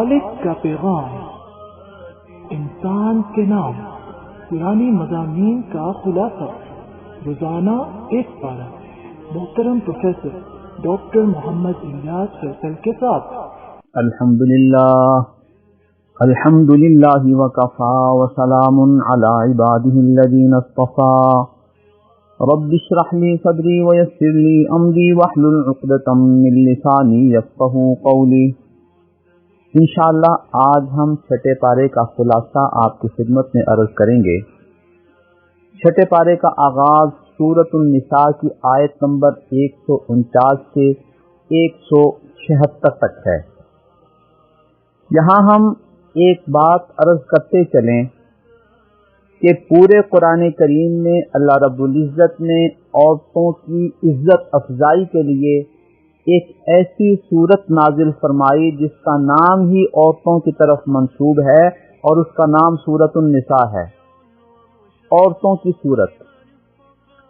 خالق کا پیغام، انسان کے نام، پرانی مضامین کا خلاصہ، روزانہ ایک پارہ، محترم پروفیسر ڈاکٹر محمد الیاس فیصل کے ساتھ۔ الحمد للہ وکفا وسلام علی عبادہ الذین اصطفى رب اشرح لی صدری ویسر لی امری واحلل عقدۃ من لسانی یفقہوا قولی۔ انشاءاللہ آج ہم چھٹے پارے کا خلاصہ آپ کی خدمت میں عرض کریں گے۔ چھٹے پارے کا آغاز سورۃ النساء کی آیت نمبر 149 سے 176 تک ہے۔ یہاں ہم ایک بات عرض کرتے چلیں کہ پورے قرآن کریم میں اللہ رب العزت نے عورتوں کی عزت افزائی کے لیے ایک ایسی صورت نازل فرمائی جس کا نام ہی عورتوں کی طرف منسوب ہے، اور اس کا نام سورۃ النساء ہے، عورتوں کی صورت۔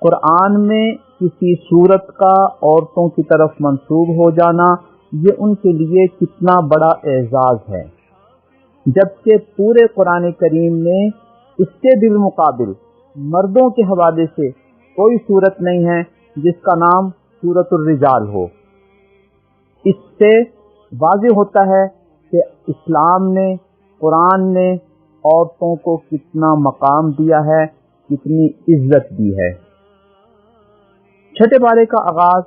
قرآن میں کسی صورت کا عورتوں کی طرف منسوب ہو جانا یہ ان کے لیے کتنا بڑا اعزاز ہے، جبکہ پورے قرآن کریم میں اس کے بالمقابل مردوں کے حوالے سے کوئی صورت نہیں ہے جس کا نام سورۃ الرجال ہو۔ اس سے واضح ہوتا ہے کہ اسلام نے، قرآن نے عورتوں کو کتنا مقام دیا ہے، کتنی عزت دی ہے۔ چھٹے پارے کا آغاز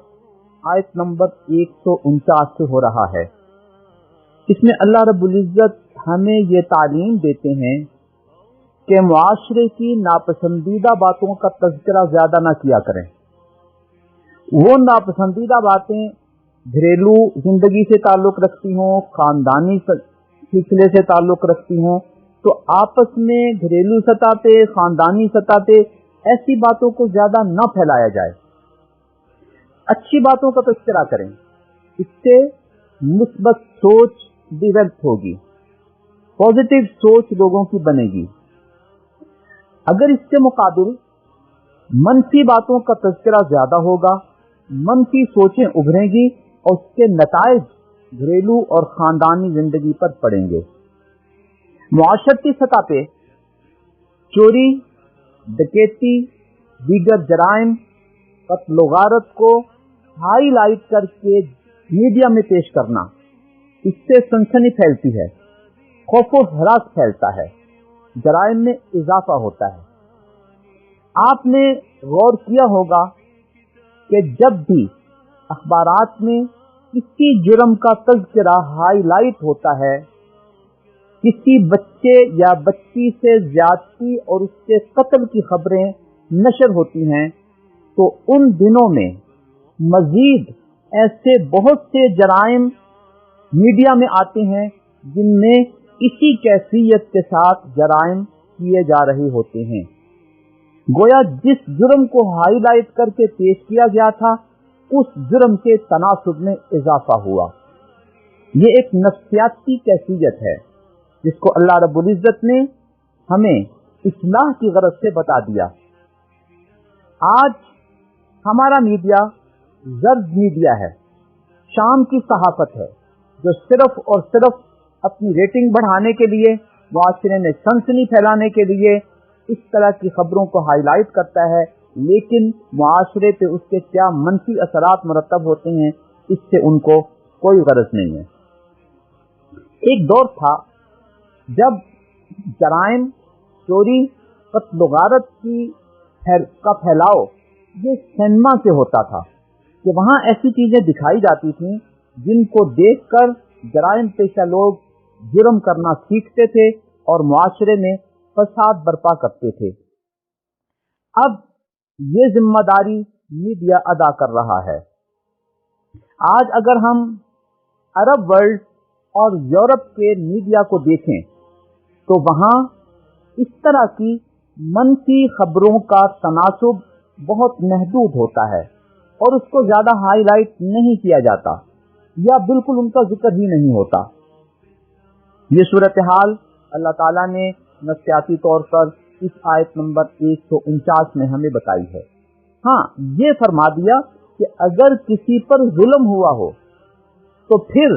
آیت نمبر 149 سے ہو رہا ہے۔ اس میں اللہ رب العزت ہمیں یہ تعلیم دیتے ہیں کہ معاشرے کی ناپسندیدہ باتوں کا تذکرہ زیادہ نہ کیا کریں۔ وہ ناپسندیدہ باتیں گھریلو زندگی سے تعلق رکھتی ہوں، خاندانی سلسلے سے تعلق رکھتی ہوں، تو آپس میں گھریلو سطح پہ، خاندانی سطح پہ ایسی باتوں کو زیادہ نہ پھیلایا جائے۔ اچھی باتوں کا تذکرہ کریں، اس سے مثبت سوچ ڈیولپ ہوگی، پازیٹیو سوچ لوگوں کی بنے گی۔ اگر اس کے مقابل منفی باتوں کا تذکرہ زیادہ ہوگا، منفی سوچیں ابھریں گی اور اس کے نتائج گھریلو اور خاندانی زندگی پر پڑیں گے۔ معاشرتی سطح پہ چوری، ڈکیتی، دیگر جرائم، قتل و غارت کو ہائی لائٹ کر کے میڈیا میں پیش کرنا، اس سے سنسنی پھیلتی ہے، خوف و ہراس پھیلتا ہے، جرائم میں اضافہ ہوتا ہے۔ آپ نے غور کیا ہوگا کہ جب بھی اخبارات میں کسی جرم کا تذکرہ ہائی لائٹ ہوتا ہے، کسی بچے یا بچی سے زیادتی اور اس کے قتل کی خبریں نشر ہوتی ہیں، تو ان دنوں میں مزید ایسے بہت سے جرائم میڈیا میں آتے ہیں جن میں اسی کیفیت کے ساتھ جرائم کیے جا رہے ہوتے ہیں۔ گویا جس جرم کو ہائی لائٹ کر کے پیش کیا گیا تھا، اس جرم کے تناسب میں اضافہ ہوا۔ یہ ایک نفسیاتی کیفیت ہے جس کو اللہ رب العزت نے ہمیں اصلاح کی غرض سے بتا دیا۔ آج ہمارا میڈیا زرد میڈیا ہے، شام کی صحافت ہے، جو صرف اور صرف اپنی ریٹنگ بڑھانے کے لیے، معاشرے میں سنسنی پھیلانے کے لیے اس طرح کی خبروں کو ہائی لائٹ کرتا ہے، لیکن معاشرے پہ اس کے کیا منفی اثرات مرتب ہوتے ہیں اس سے ان کو کوئی غرض نہیں ہے۔ ایک دور تھا جب جرائم، چوری، قتل و غارت کا پھیلاؤ یہ سینما سے ہوتا تھا، کہ وہاں ایسی چیزیں دکھائی جاتی تھیں جن کو دیکھ کر جرائم پیشہ لوگ جرم کرنا سیکھتے تھے اور معاشرے میں فساد برپا کرتے تھے۔ اب یہ ذمہ داری میڈیا ادا کر رہا ہے۔ آج اگر ہم عرب ورلڈ اور یورپ کے میڈیا کو دیکھیں تو وہاں اس طرح کی منفی خبروں کا تناسب بہت محدود ہوتا ہے اور اس کو زیادہ ہائی لائٹ نہیں کیا جاتا، یا بالکل ان کا ذکر ہی نہیں ہوتا۔ یہ صورتحال اللہ تعالیٰ نے نفسیاتی طور پر اس آیت نمبر 149 میں ہمیں بتائی ہے۔ ہاں، یہ فرما دیا کہ اگر کسی پر ظلم ہوا ہو تو پھر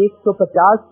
150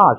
8,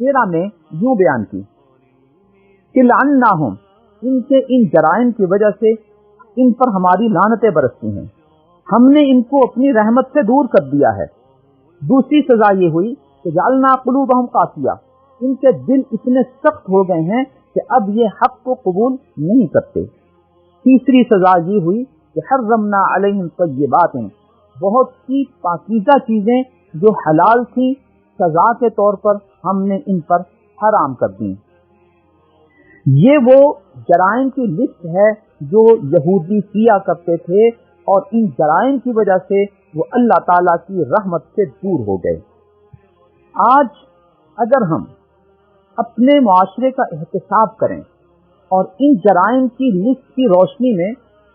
13 میں یوں بیان کی کہ لعناہم، ان کے ان جرائم کی وجہ سے ان پر ہماری لعنتیں برستی ہیں، ہم نے ان کو اپنی رحمت سے دور کر دیا ہے۔ دوسری سزا یہ ہوئی کہ جعلنا قلوبہم قاسیہ، ان کے دل اتنے سخت ہو گئے ہیں کہ اب یہ حق کو قبول نہیں کرتے۔ تیسری سزا یہ ہوئی کہ حرمنا علیہم طیبات، بہت سی پاکیزہ چیزیں جو حلال تھیں سزا کے طور پر ہم نے ان پر حرام کر دیں۔ یہ وہ جرائم کی لسٹ ہے جو یہودی کیا کرتے تھے، اور ان جرائم کی وجہ سے وہ اللہ تعالیٰ کی رحمت سے دور ہو گئے۔ آج اگر ہم اپنے معاشرے کا احتساب کریں اور ان جرائم کی لسٹ کی روشنی میں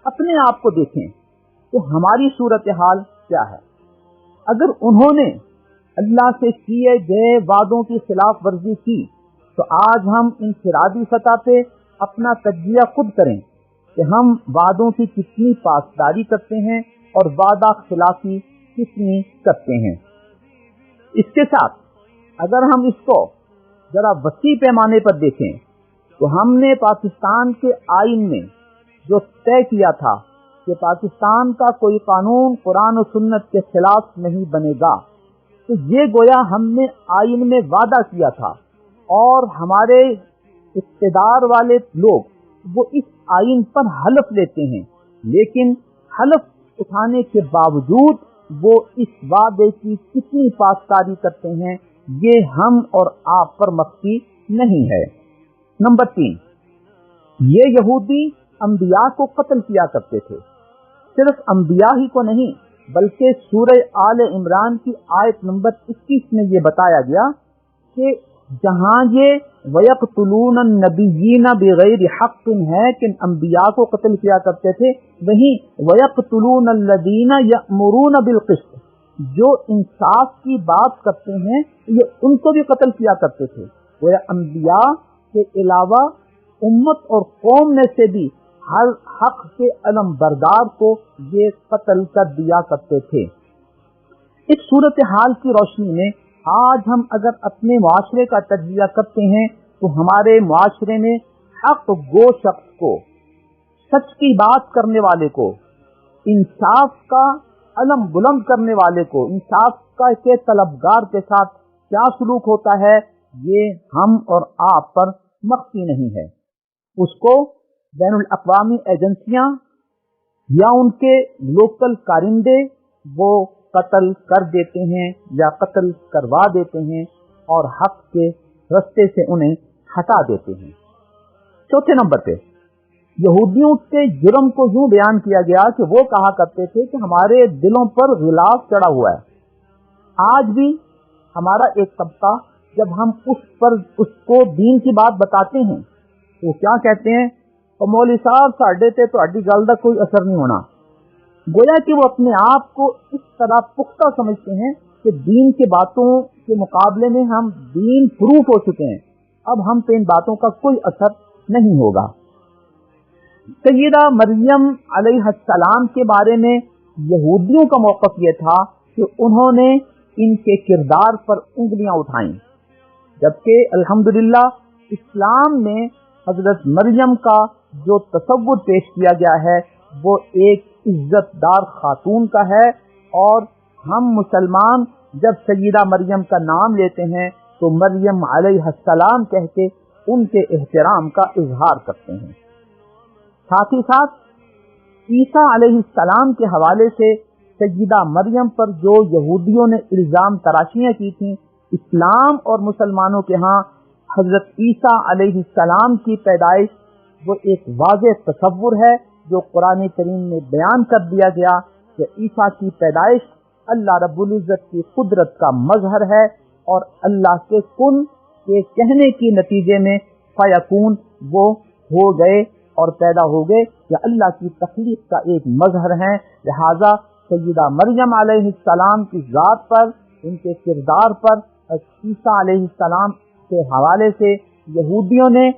اپنے آپ کو دیکھیں تو ہماری صورتحال کیا ہے؟ اگر انہوں نے اللہ سے کیے گئے وعدوں کی خلاف ورزی کی تو آج ہم انفرادی سطح پہ اپنا تجزیہ خود کریں کہ ہم وعدوں کی کتنی پاسداری کرتے ہیں اور وعدہ خلافی کتنی کرتے ہیں۔ اس کے ساتھ اگر ہم اس کو ذرا وسیع پیمانے پر دیکھیں تو ہم نے پاکستان کے آئین میں جو طے کیا تھا کہ پاکستان کا کوئی قانون قرآن و سنت کے خلاف نہیں بنے گا، تو یہ گویا ہم نے آئین میں وعدہ کیا تھا، اور ہمارے اقتدار والے لوگ وہ اس آئین پر حلف لیتے ہیں، لیکن حلف اٹھانے کے باوجود وہ اس وعدے کی کتنی پاسداری کرتے ہیں یہ ہم اور آپ پر مخفی نہیں ہے۔ نمبر 3، یہ یہودی انبیاء کو قتل کیا کرتے تھے۔ صرف انبیاء ہی کو نہیں بلکہ سورہ آل عمران کی آیت نمبر 21 میں یہ بتایا گیا کہ جہاں یہ وَيَقْتُلُونَ النَّبِيِّينَ بِغَيْرِ حَقٍّ ہے کہ انبیاء کو قتل کیا کرتے تھے، وہیں وَيَقْتُلُونَ الَّذِينَ يَأْمُرُونَ بِالْقِسْطِ، جو انصاف کی بات کرتے ہیں یہ ان کو بھی قتل کیا کرتے تھے۔ وہ انبیاء کے علاوہ امت اور قوم میں سے بھی ہر حق کے علم بردار کو یہ قتل کر دیا کرتے تھے۔ اس صورتحال کی روشنی میں آج ہم اگر اپنے معاشرے کا تجزیہ کرتے ہیں تو ہمارے معاشرے میں حق گو شخص کو، سچ کی بات کرنے والے کو، انصاف کا علم بلند کرنے والے کو، انصاف کا کے طلبگار کے ساتھ کیا سلوک ہوتا ہے یہ ہم اور آپ پر مخفی نہیں ہے۔ اس کو بین الاقوامی ایجنسیاں یا ان کے لوکل کارندے وہ قتل کر دیتے ہیں یا قتل کروا دیتے ہیں اور حق کے رستے سے انہیں ہٹا دیتے ہیں۔ چوتھے نمبر پہ یہودیوں کے جرم کو یوں بیان کیا گیا کہ وہ کہا کرتے تھے کہ ہمارے دلوں پر غلاف چڑھا ہوا ہے۔ آج بھی ہمارا ایک طبقہ جب ہم اس کو دین کی بات بتاتے ہیں تو کیا کہتے ہیں، اور مولوی صاحب ساڈے تے تہاڈی گل دا کوئی اثر نہیں ہونا۔ گویا کہ وہ اپنے آپ کو اس طرح پختہ سمجھتے ہیں کہ دین کی باتوں کے مقابلے میں ہم دین پروف ہو چکے ہیں، اب ہم پہ ان باتوں کا کوئی اثر نہیں ہوگا۔ سیدہ مریم علیہ السلام کے بارے میں یہودیوں کا موقف یہ تھا کہ انہوں نے ان کے کردار پر انگلیاں اٹھائیں، جبکہ الحمدللہ اسلام میں حضرت مریم کا جو تصور پیش کیا گیا ہے وہ ایک عزت دار خاتون کا ہے، اور ہم مسلمان جب سیدہ مریم کا نام لیتے ہیں تو مریم علیہ السلام کہہ کے ان کے احترام کا اظہار کرتے ہیں۔ ساتھ ہی ساتھ عیسیٰ علیہ السلام کے حوالے سے سیدہ مریم پر جو یہودیوں نے الزام تراشیاں کی تھیں، اسلام اور مسلمانوں کے ہاں حضرت عیسیٰ علیہ السلام کی پیدائش وہ ایک واضح تصور ہے جو قرآن کریم میں بیان کر دیا گیا کہ عیسیٰ کی پیدائش اللہ رب العزت کی قدرت کا مظہر ہے، اور اللہ کے کن کے کہنے کے نتیجے میں فیکون وہ ہو گئے اور پیدا ہو گئے، یا اللہ کی تخلیق کا ایک مظہر ہے۔ لہذا سیدہ مریم علیہ السلام کی ذات پر، ان کے کردار پر عیسیٰ علیہ السلام کے حوالے سے یہودیوں نے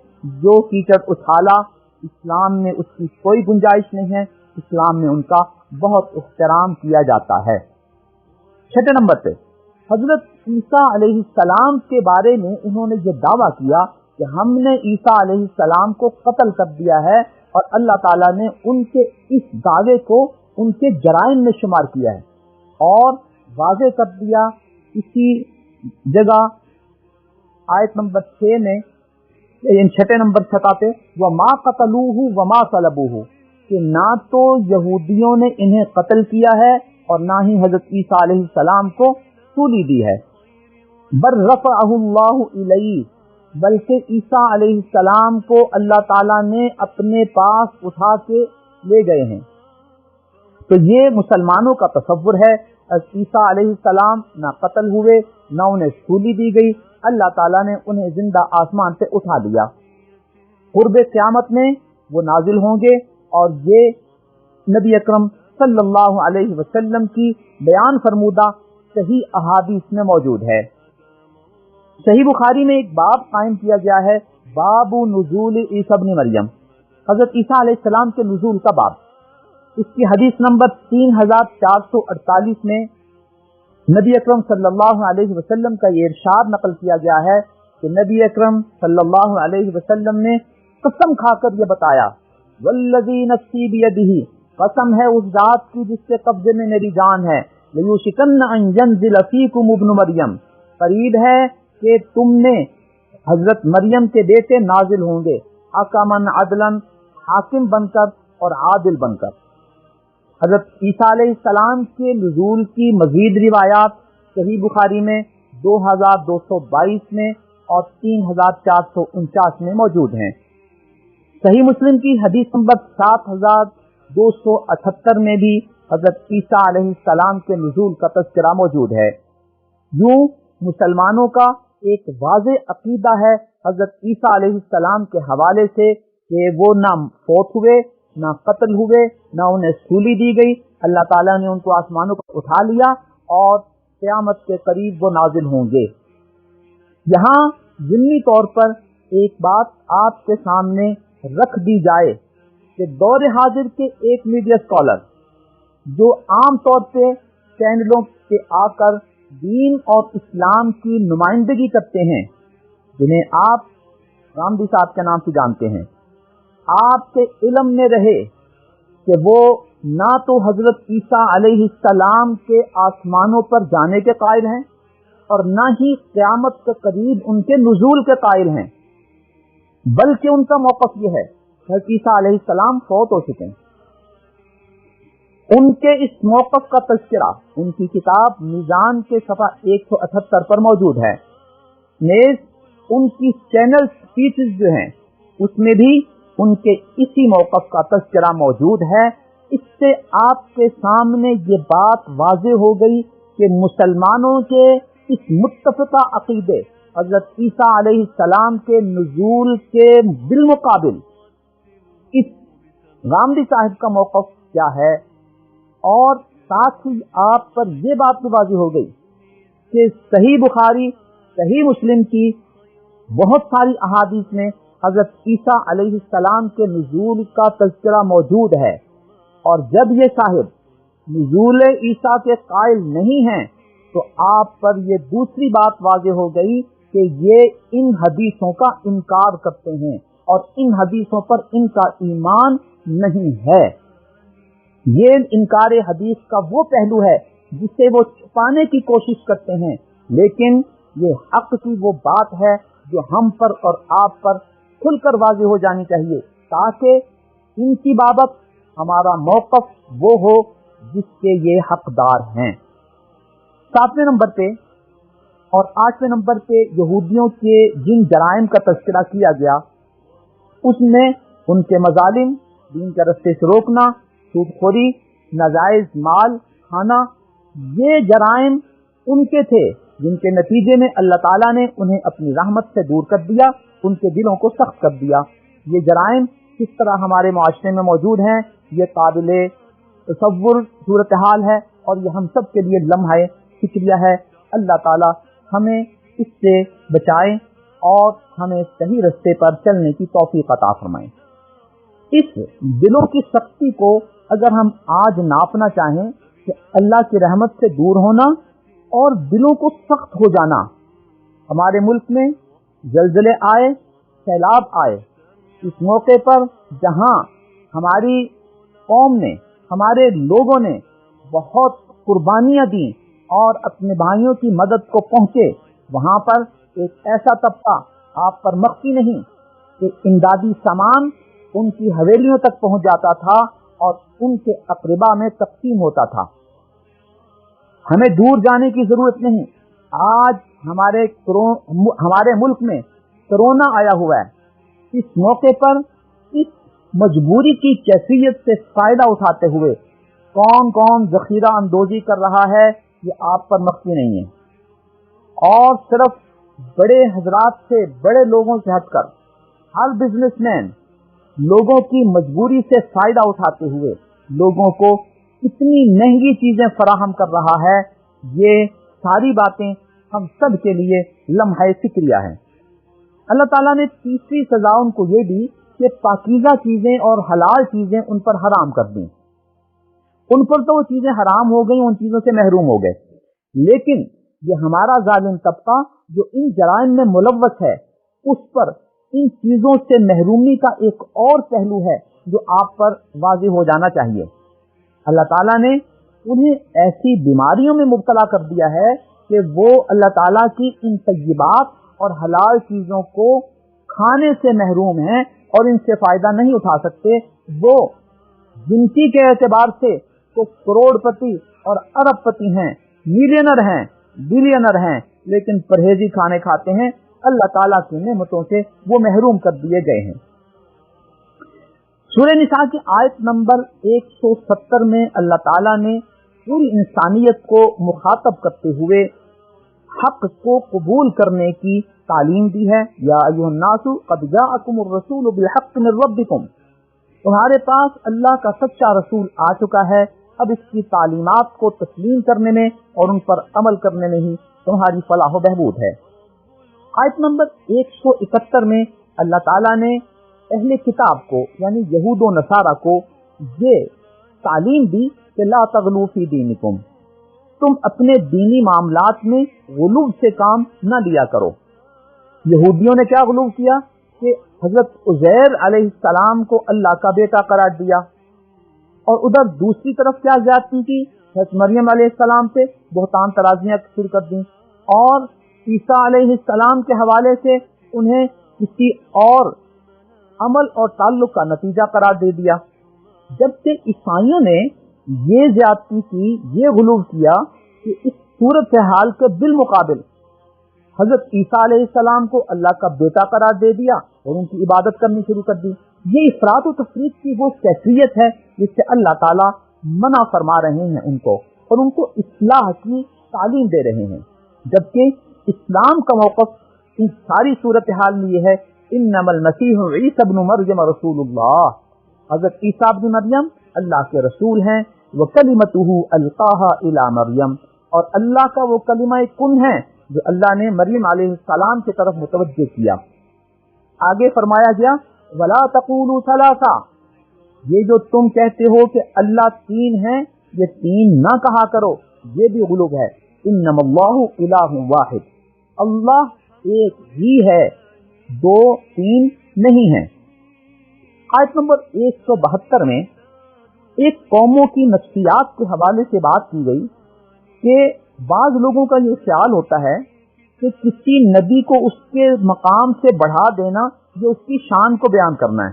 جو کیچڑ اچھالا، اسلام میں اس کی کوئی گنجائش نہیں ہے۔ اسلام میں ان کا بہت احترام کیا جاتا ہے۔ چھٹے نمبر پہ حضرت عیسیٰ علیہ السلام کے بارے میں انہوں نے یہ دعویٰ کیا کہ ہم نے عیسیٰ علیہ السلام کو قتل کر دیا ہے، اور اللہ تعالیٰ نے ان کے اس دعوے کو ان کے جرائم میں شمار کیا ہے اور واضح کر دیا اسی جگہ آیت نمبر 6 میں، چھٹے نمبر سطح پہ، وَمَا قَتَلُوهُ وَمَا صَلَبُوهُ، کہ نہ تو یہودیوں نے انہیں قتل کیا ہے اور نہ ہی حضرت عیسیٰ علیہ السلام کو سولی دی ہے، بل رفعہ اللہ الیہ، بلکہ عیسیٰ علیہ السلام کو اللہ تعالیٰ نے اپنے پاس اٹھا کے لے گئے ہیں۔ تو یہ مسلمانوں کا تصور ہے، عیسیٰ علیہ السلام نہ قتل ہوئے نہ انہیں سولی دی گئی، اللہ تعالیٰ نے انہیں زندہ آسمان سے اٹھا لیا۔ قرب قیامت میں وہ نازل ہوں گے، اور یہ نبی اکرم صلی اللہ علیہ وسلم کی بیان فرمودہ صحیح احادیث میں موجود ہے۔ صحیح بخاری میں ایک باب قائم کیا گیا ہے، باب نزول عیسیٰ ابن مریم، حضرت عیسیٰ علیہ السلام کے نزول کا باب۔ اس کی حدیث نمبر 3448 میں نبی اکرم صلی اللہ علیہ وسلم کا یہ ارشاد نقل کیا گیا ہے کہ نبی اکرم صلی اللہ علیہ وسلم نے قسم کھا کر یہ بتایا، والذی نفسی بیدہ، قسم ہے اس ذات کی جس کے قبضے میں میری جان ہے، لیوشکن ان ینزل فیکم ابن مریم، قریب ہے کہ تم میں حضرت مریم کے بیٹے نازل ہوں گے، حکمن عدلن، حاکم بن کر اور عادل بن کر۔ حضرت عیسیٰ علیہ السلام کے نزول کی مزید روایات صحیح بخاری میں 2222 میں اور 3449 میں موجود ہیں۔ صحیح مسلم کی حدیث نمبر 7278 میں بھی حضرت عیسیٰ علیہ السلام کے نزول کا تذکرہ موجود ہے۔ یوں مسلمانوں کا ایک واضح عقیدہ ہے حضرت عیسیٰ علیہ السلام کے حوالے سے کہ وہ نہ فوت ہوئے، نہ قتل ہوئے، نہ انہیں سولی دی گئی، اللہ تعالیٰ نے ان کو آسمانوں پر اٹھا لیا اور قیامت کے قریب وہ نازل ہوں گے۔ یہاں ضمنی طور پر ایک بات آپ کے سامنے رکھ دی جائے کہ دور حاضر کے ایک میڈیا اسکالر جو عام طور پہ چینلوں پہ آ کر دین اور اسلام کی نمائندگی کرتے ہیں، جنہیں آپ رامدی صاحب کے نام سے جانتے ہیں، آپ کے علم میں رہے کہ وہ نہ تو حضرت عیسیٰ علیہ السلام کے آسمانوں پر جانے کے قائل ہیں اور نہ ہی قیامت کے قریب ان کے نزول کے قائل ہیں، بلکہ ان کا موقف یہ ہے کہ عیسیٰ علیہ السلام فوت ہو چکے ہیں۔ ان کے اس موقف کا تذکرہ ان کی کتاب میزان کے صفحہ 178 پر موجود ہے۔ نیز ان کی چینل سپیچز جو ہیں اس میں بھی ان کے اسی موقف کا تذکرہ موجود ہے۔ اس سے آپ کے سامنے یہ بات واضح ہو گئی کہ مسلمانوں کے اس متفقہ عقیدے حضرت عیسیٰ علیہ السلام کے نزول کے بالمقابل اس غامدی صاحب کا موقف کیا ہے، اور ساتھ ہی آپ پر یہ بات بھی واضح ہو گئی کہ صحیح بخاری، صحیح مسلم کی بہت ساری احادیث میں حضرت عیسیٰ علیہ السلام کے نزول کا تذکرہ موجود ہے، اور جب یہ صاحب نزول عیسیٰ کے قائل نہیں ہیں تو آپ پر یہ دوسری بات واضح ہو گئی کہ یہ ان حدیثوں کا انکار کرتے ہیں اور ان حدیثوں پر ان کا ایمان نہیں ہے۔ یہ انکار حدیث کا وہ پہلو ہے جسے وہ چھپانے کی کوشش کرتے ہیں، لیکن یہ حق کی وہ بات ہے جو ہم پر اور آپ پر کھل کر واضح ہو جانی چاہیے، تاکہ ان کی بابت ہمارا موقف وہ ہو جس کے یہ حقدار ہیں۔ 7ویں نمبر پہ اور 8ویں نمبر پہ یہودیوں کے جن جرائم کا تذکرہ کیا گیا، اس میں ان کے مظالم، دین کے رستے سے روکنا، سود خوری، ناجائز مال کھانا، یہ جرائم ان کے تھے جن کے نتیجے میں اللہ تعالیٰ نے انہیں اپنی رحمت سے دور کر دیا، ان کے دلوں کو سخت کر دیا۔ یہ جرائم کس طرح ہمارے معاشرے میں موجود ہیں، یہ قابل تصور صورتحال ہے، اور یہ ہم سب کے لیے لمحہ فکریہ ہے۔ اللہ تعالیٰ ہمیں اس سے بچائیں اور ہمیں صحیح رستے پر چلنے کی توفیق عطا فرمائیں۔ اس دلوں کی سختی کو اگر ہم آج ناپنا چاہیں کہ اللہ کی رحمت سے دور ہونا اور دلوں کو سخت ہو جانا. ہمارے ملک میں زلزلے آئے، سیلاب آئے. اس موقع پر جہاں ہماری قوم نے، ہمارے لوگوں نے بہت قربانیاں دیں اور اپنے بھائیوں کی مدد کو پہنچے، وہاں پر ایک ایسا طبقہ آپ پر مخفی نہیں کہ امدادی سامان ان کی حویلیوں تک پہنچ جاتا تھا اور ان کے اقربا میں تقسیم ہوتا تھا. ہمیں دور جانے کی ضرورت نہیں. آج ہمارے ملک میں کرونا آیا ہوا ہے. اس موقع پر اس مجبوری کی کیفیت سے فائدہ اٹھاتے ہوئے کون کون ذخیرہ اندوزی کر رہا ہے یہ آپ پر مخفی نہیں ہے. اور صرف بڑے حضرات سے، بڑے لوگوں سے ہٹ کر ہر بزنس مین لوگوں کی مجبوری سے فائدہ اٹھاتے ہوئے لوگوں کو اتنی مہنگی چیزیں فراہم کر رہا ہے. یہ ساری باتیں ہم سب کے لیے لمحہ فکریہ ہیں. اللہ تعالیٰ نے تیسری سزا ان کو یہ دی کہ پاکیزہ چیزیں اور حلال چیزیں ان پر حرام کر دیں. ان پر تو وہ چیزیں حرام ہو گئیں، ان چیزوں سے محروم ہو گئے. لیکن یہ ہمارا ظالم طبقہ جو ان جرائم میں ملوث ہے، اس پر ان چیزوں سے محرومی کا ایک اور پہلو ہے جو آپ پر واضح ہو جانا چاہیے. اللہ تعالیٰ نے انہیں ایسی بیماریوں میں مبتلا کر دیا ہے کہ وہ اللہ تعالیٰ کی ان طیبات اور حلال چیزوں کو کھانے سے محروم ہیں اور ان سے فائدہ نہیں اٹھا سکتے. وہ گنتی کے اعتبار سے تو کروڑ پتی اور ارب پتی ہیں، ملینر ہیں، بلینر ہیں، لیکن پرہیزی کھانے کھاتے ہیں. اللہ تعالیٰ کی نعمتوں سے وہ محروم کر دیے گئے ہیں. سورہ نساء کی آیت نمبر 170 میں اللہ تعالیٰ نے پوری انسانیت کو مخاطب کرتے ہوئے حق کو قبول کرنے کی تعلیم دی ہے. یا ایھا الناس قد جاءکم الرسول بالحق من ربکم، تمہارے پاس اللہ کا سچا رسول آ چکا ہے. اب اس کی تعلیمات کو تسلیم کرنے میں اور ان پر عمل کرنے میں ہی تمہاری فلاح و بہبود ہے. آیت نمبر 171 میں اللہ تعالیٰ نے اہل کتاب کو یعنی یہود و نصارہ کو یہ تعلیم دی کہ لا تغلو فی دینکم، تم اپنے دینی معاملات میں غلو سے کام نہ لیا کرو. یہودیوں نے کیا غلو کیا کہ حضرت عزیر علیہ السلام کو اللہ کا بیٹا قرار دیا، اور ادھر دوسری طرف کیا زیادتی کی، حضرت مریم علیہ السلام سے بہتان ترازیاں شروع کر دیں اور عیسیٰ علیہ السلام کے حوالے سے انہیں کسی اور عمل اور تعلق کا نتیجہ قرار دے دیا. جبکہ عیسائیوں نے یہ زیادتی کی، یہ غلو کیا کہ اس صورتحال کے بالمقابل حضرت عیسیٰ علیہ السلام کو اللہ کا بیٹا قرار دے دیا اور ان کی عبادت کرنی شروع کر دی. یہ افراط و تفریط کی وہ کیفیت ہے جس سے اللہ تعالیٰ منع فرما رہے ہیں ان کو، اور ان کو اصلاح کی تعلیم دے رہے ہیں. جبکہ اسلام کا موقف ان ساری صورتحال میں یہ ہے، انما المسیح عیسی ابن مریم رسول اللہ، حضرت عیسیٰ ابن مریم اللہ کے رسول ہیں. وکلمتہ القاہا الی مریم، اور اللہ کا وہ کلمہ کن ہے جو اللہ نے مریم علیہ السلام کی طرف متوجہ کیا. آگے فرمایا گیا ولا تقولوا ثلاثہ، یہ جو تم کہتے ہو کہ اللہ تین ہیں، یہ تین نہ کہا کرو، یہ بھی غلو ہے. انما اللہ الہ واحد، اللہ ایک ہی ہے، دو تین نہیں ہیں. آیت نمبر 172 میں ایک قوموں کی نفسیات کے حوالے سے بات کی گئی کہ بعض لوگوں کا یہ خیال ہوتا ہے کہ کسی نبی کو اس کے مقام سے بڑھا دینا یہ اس کی شان کو بیان کرنا ہے،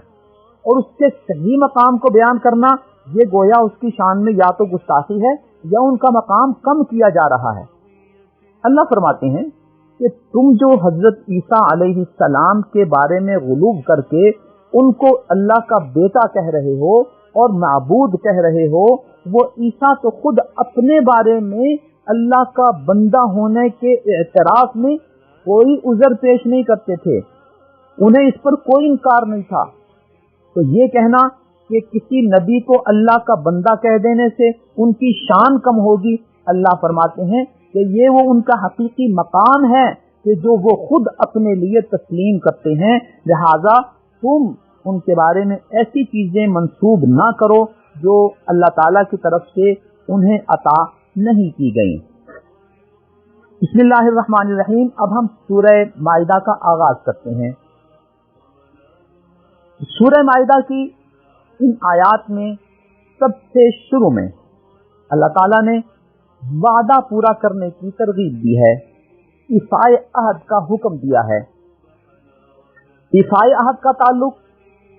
اور اس کے صحیح مقام کو بیان کرنا یہ گویا اس کی شان میں یا تو گستاخی ہے یا ان کا مقام کم کیا جا رہا ہے. اللہ فرماتے ہیں کہ تم جو حضرت عیسیٰ علیہ السلام کے بارے میں غلو کر کے ان کو اللہ کا بیٹا کہہ رہے ہو اور معبود کہہ رہے ہو، وہ عیسیٰ تو خود اپنے بارے میں اللہ کا بندہ ہونے کے اعتراف میں کوئی عذر پیش نہیں کرتے تھے، انہیں اس پر کوئی انکار نہیں تھا. تو یہ کہنا کہ کسی نبی کو اللہ کا بندہ کہہ دینے سے ان کی شان کم ہوگی، اللہ فرماتے ہیں کہ یہ وہ ان کا حقیقی مقام ہے کہ جو وہ خود اپنے لیے تسلیم کرتے ہیں. لہذا تم ان کے بارے میں ایسی چیزیں منسوب نہ کرو جو اللہ تعالیٰ کی طرف سے انہیں عطا نہیں کی گئی. بسم اللہ الرحمن الرحیم. اب ہم سورہ مائدہ کا آغاز کرتے ہیں. سورہ مائدہ کی ان آیات میں سب سے شروع میں اللہ تعالیٰ نے وعدہ پورا کرنے کی ترغیب دی ہے، ایفائے عہد کا حکم دیا ہے. ایفائے عہد کا تعلق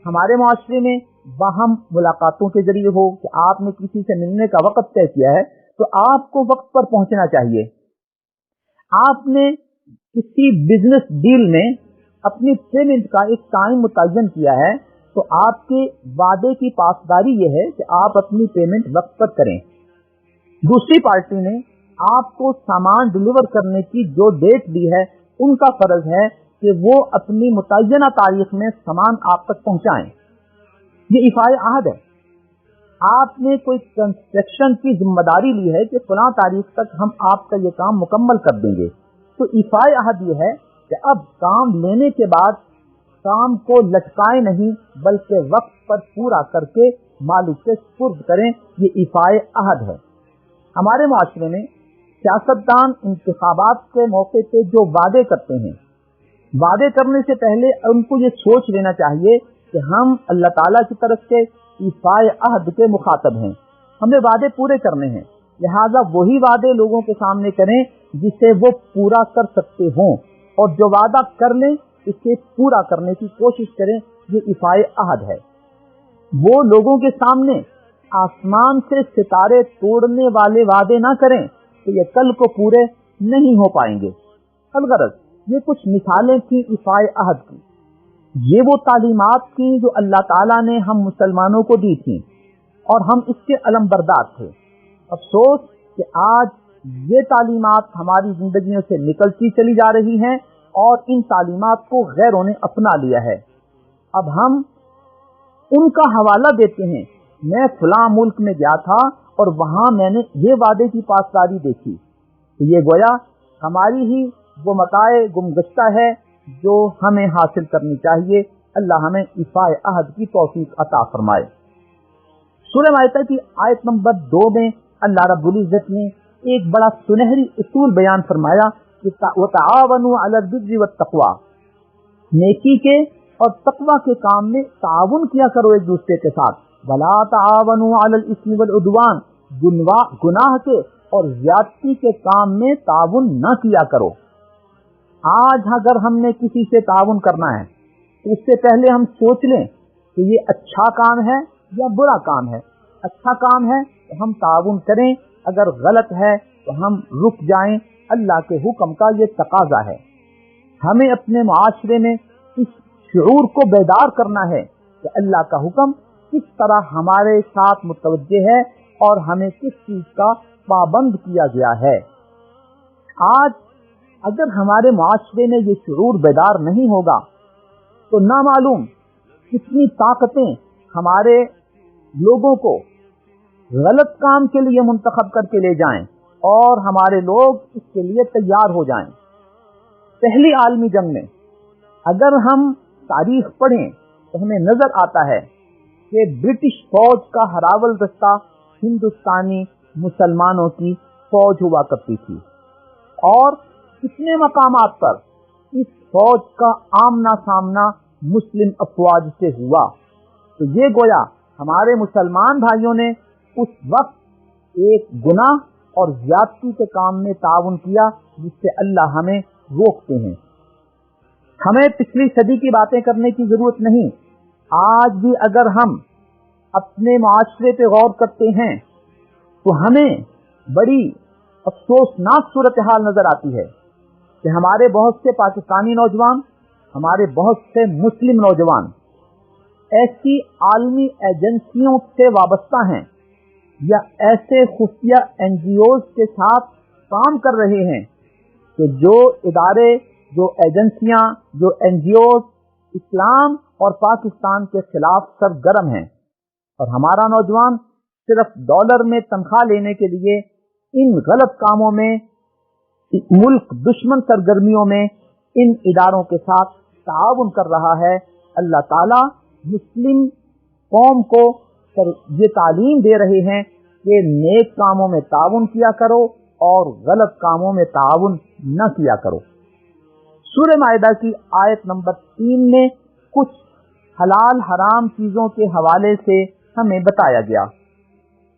ہمارے معاشرے میں باہم ملاقاتوں کے ذریعے ہو کہ آپ نے کسی سے ملنے کا وقت طے کیا ہے تو آپ کو وقت پر پہنچنا چاہیے. آپ نے کسی بزنس ڈیل میں اپنی پیمنٹ کا ایک ٹائم متعین کیا ہے تو آپ کے وعدے کی پاسداری یہ ہے کہ آپ اپنی پیمنٹ وقت پر کریں. دوسری پارٹی نے آپ کو سامان ڈلیور کرنے کی جو ڈیٹ دی ہے ان کا فرض ہے کہ وہ اپنی متعینہ تاریخ میں سامان آپ تک پہنچائیں. یہ ایفائے عہد ہے. آپ نے کوئی کنسٹرکشن کی ذمہ داری لی ہے کہ فلاں تاریخ تک ہم آپ کا یہ کام مکمل کر دیں گے، تو ایفائے عہد یہ ہے کہ اب کام لینے کے بعد کام کو لٹکائے نہیں بلکہ وقت پر پورا کر کے مالک سے سپرد کریں. یہ ایفائے عہد ہے. ہمارے معاشرے میں سیاستدان انتخابات کے موقع پہ جو وعدے کرتے ہیں، وعدے کرنے سے پہلے ان کو یہ سوچ لینا چاہیے کہ ہم اللہ تعالیٰ کی طرف سے ایفائے عہد کے مخاطب ہیں، ہمیں وعدے پورے کرنے ہیں. لہذا وہی وعدے لوگوں کے سامنے کریں جسے وہ پورا کر سکتے ہوں، اور جو وعدہ کر لیں اسے پورا کرنے کی کوشش کریں. یہ ایفائے عہد ہے. وہ لوگوں کے سامنے آسمان سے ستارے توڑنے والے وعدے نہ کریں تو یہ کل کو پورے نہیں ہو پائیں گے. الغرض یہ کچھ مثالیں تھیں ایفائے عہد کی. یہ وہ تعلیمات تھیں جو اللہ تعالیٰ نے ہم مسلمانوں کو دی تھیں اور ہم اس کے علمبردار تھے. افسوس کہ آج یہ تعلیمات ہماری زندگیوں سے نکلتی چلی جا رہی ہیں اور ان تعلیمات کو غیروں نے اپنا لیا ہے. اب ہم ان کا حوالہ دیتے ہیں، میں فلاں ملک میں گیا تھا اور وہاں میں نے یہ وعدے کی پاسداری دیکھی. تو یہ گویا ہماری ہی وہ متاع گمگشتہ ہے جو ہمیں حاصل کرنی چاہیے. اللہ ہمیں ایفائے عہد کی توفیق عطا فرمائے. سورہ مائدہ کی آیت نمبر 2 میں اللہ رب العزت نے ایک بڑا سنہری اصول بیان فرمایا کہ وَتَعَاوَنُوا عَلَى الْبِرِّ وَالتَّقْوَى، نیکی کے اور تقوی کے کام میں تعاون کیا کرو ایک دوسرے کے ساتھ. وَلَا تَعَاوَنُوا عَلَى الْإِثْمِ وَالْعُدْوَانِ، گناہ کے اور زیادتی کے کام میں تعاون نہ کیا کرو. آج اگر ہم نے کسی سے تعاون کرنا ہے تو اس سے پہلے ہم سوچ لیں کہ یہ اچھا کام ہے یا برا کام ہے. اچھا کام ہے تو ہم تعاون کریں، اگر غلط ہے تو ہم رک جائیں. اللہ کے حکم کا یہ تقاضا ہے. ہمیں اپنے معاشرے میں اس شعور کو بیدار کرنا ہے کہ اللہ کا حکم کس طرح ہمارے ساتھ متوجہ ہے اور ہمیں کس چیز کا پابند کیا گیا ہے. آج اگر ہمارے معاشرے میں یہ شعور بیدار نہیں ہوگا تو نامعلوم کتنی طاقتیں ہمارے لوگوں کو غلط کام کے لیے منتخب کر کے لے جائیں اور ہمارے لوگ اس کے لیے تیار ہو جائیں. پہلی عالمی جنگ میں اگر ہم تاریخ پڑھیں تو ہمیں نظر آتا ہے کہ برٹش فوج کا ہراول دستہ ہندوستانی مسلمانوں کی فوج ہوا کرتی تھی، اور کتنے مقامات پر اس فوج کا آمنا سامنا مسلم افواج سے ہوا. تو یہ گویا ہمارے مسلمان بھائیوں نے اس وقت ایک گناہ اور زیادتی کے کام میں تعاون کیا جس سے اللہ ہمیں روکتے ہیں. ہمیں پچھلی صدی کی باتیں کرنے کی ضرورت نہیں. آج بھی اگر ہم اپنے معاشرے پہ غور کرتے ہیں تو ہمیں بڑی افسوسناک صورتحال نظر آتی ہے کہ ہمارے بہت سے پاکستانی نوجوان، ہمارے بہت سے مسلم نوجوان ایسی عالمی ایجنسیوں سے وابستہ ہیں یا ایسے خفیہ NGOs کے ساتھ کام کر رہے ہیں کہ جو ادارے، جو ایجنسیاں، جو NGOs اسلام اور پاکستان کے خلاف سرگرم ہیں، اور ہمارا نوجوان صرف ڈالر میں تنخواہ لینے کے لیے ان غلط کاموں میں، ملک دشمن سرگرمیوں میں ان اداروں کے ساتھ تعاون کر رہا ہے. اللہ تعالیٰ مسلم قوم کو یہ تعلیم دے رہے ہیں کہ نیک کاموں میں تعاون کیا کرو اور غلط کاموں میں تعاون نہ کیا کرو۔ سورہ مائدہ کی آیت نمبر 3 میں کچھ حلال حرام چیزوں کے حوالے سے ہمیں بتایا گیا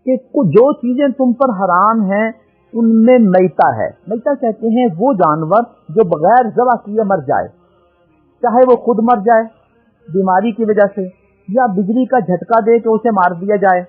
کہ جو چیزیں تم پر حرام ہیں ان میں میتہ ہے۔ میتہ کہتے ہیں وہ جانور جو بغیر ذبح کیے مر جائے، چاہے وہ خود مر جائے بیماری کی وجہ سے یا بجلی کا جھٹکا دے تو اسے مار دیا جائے۔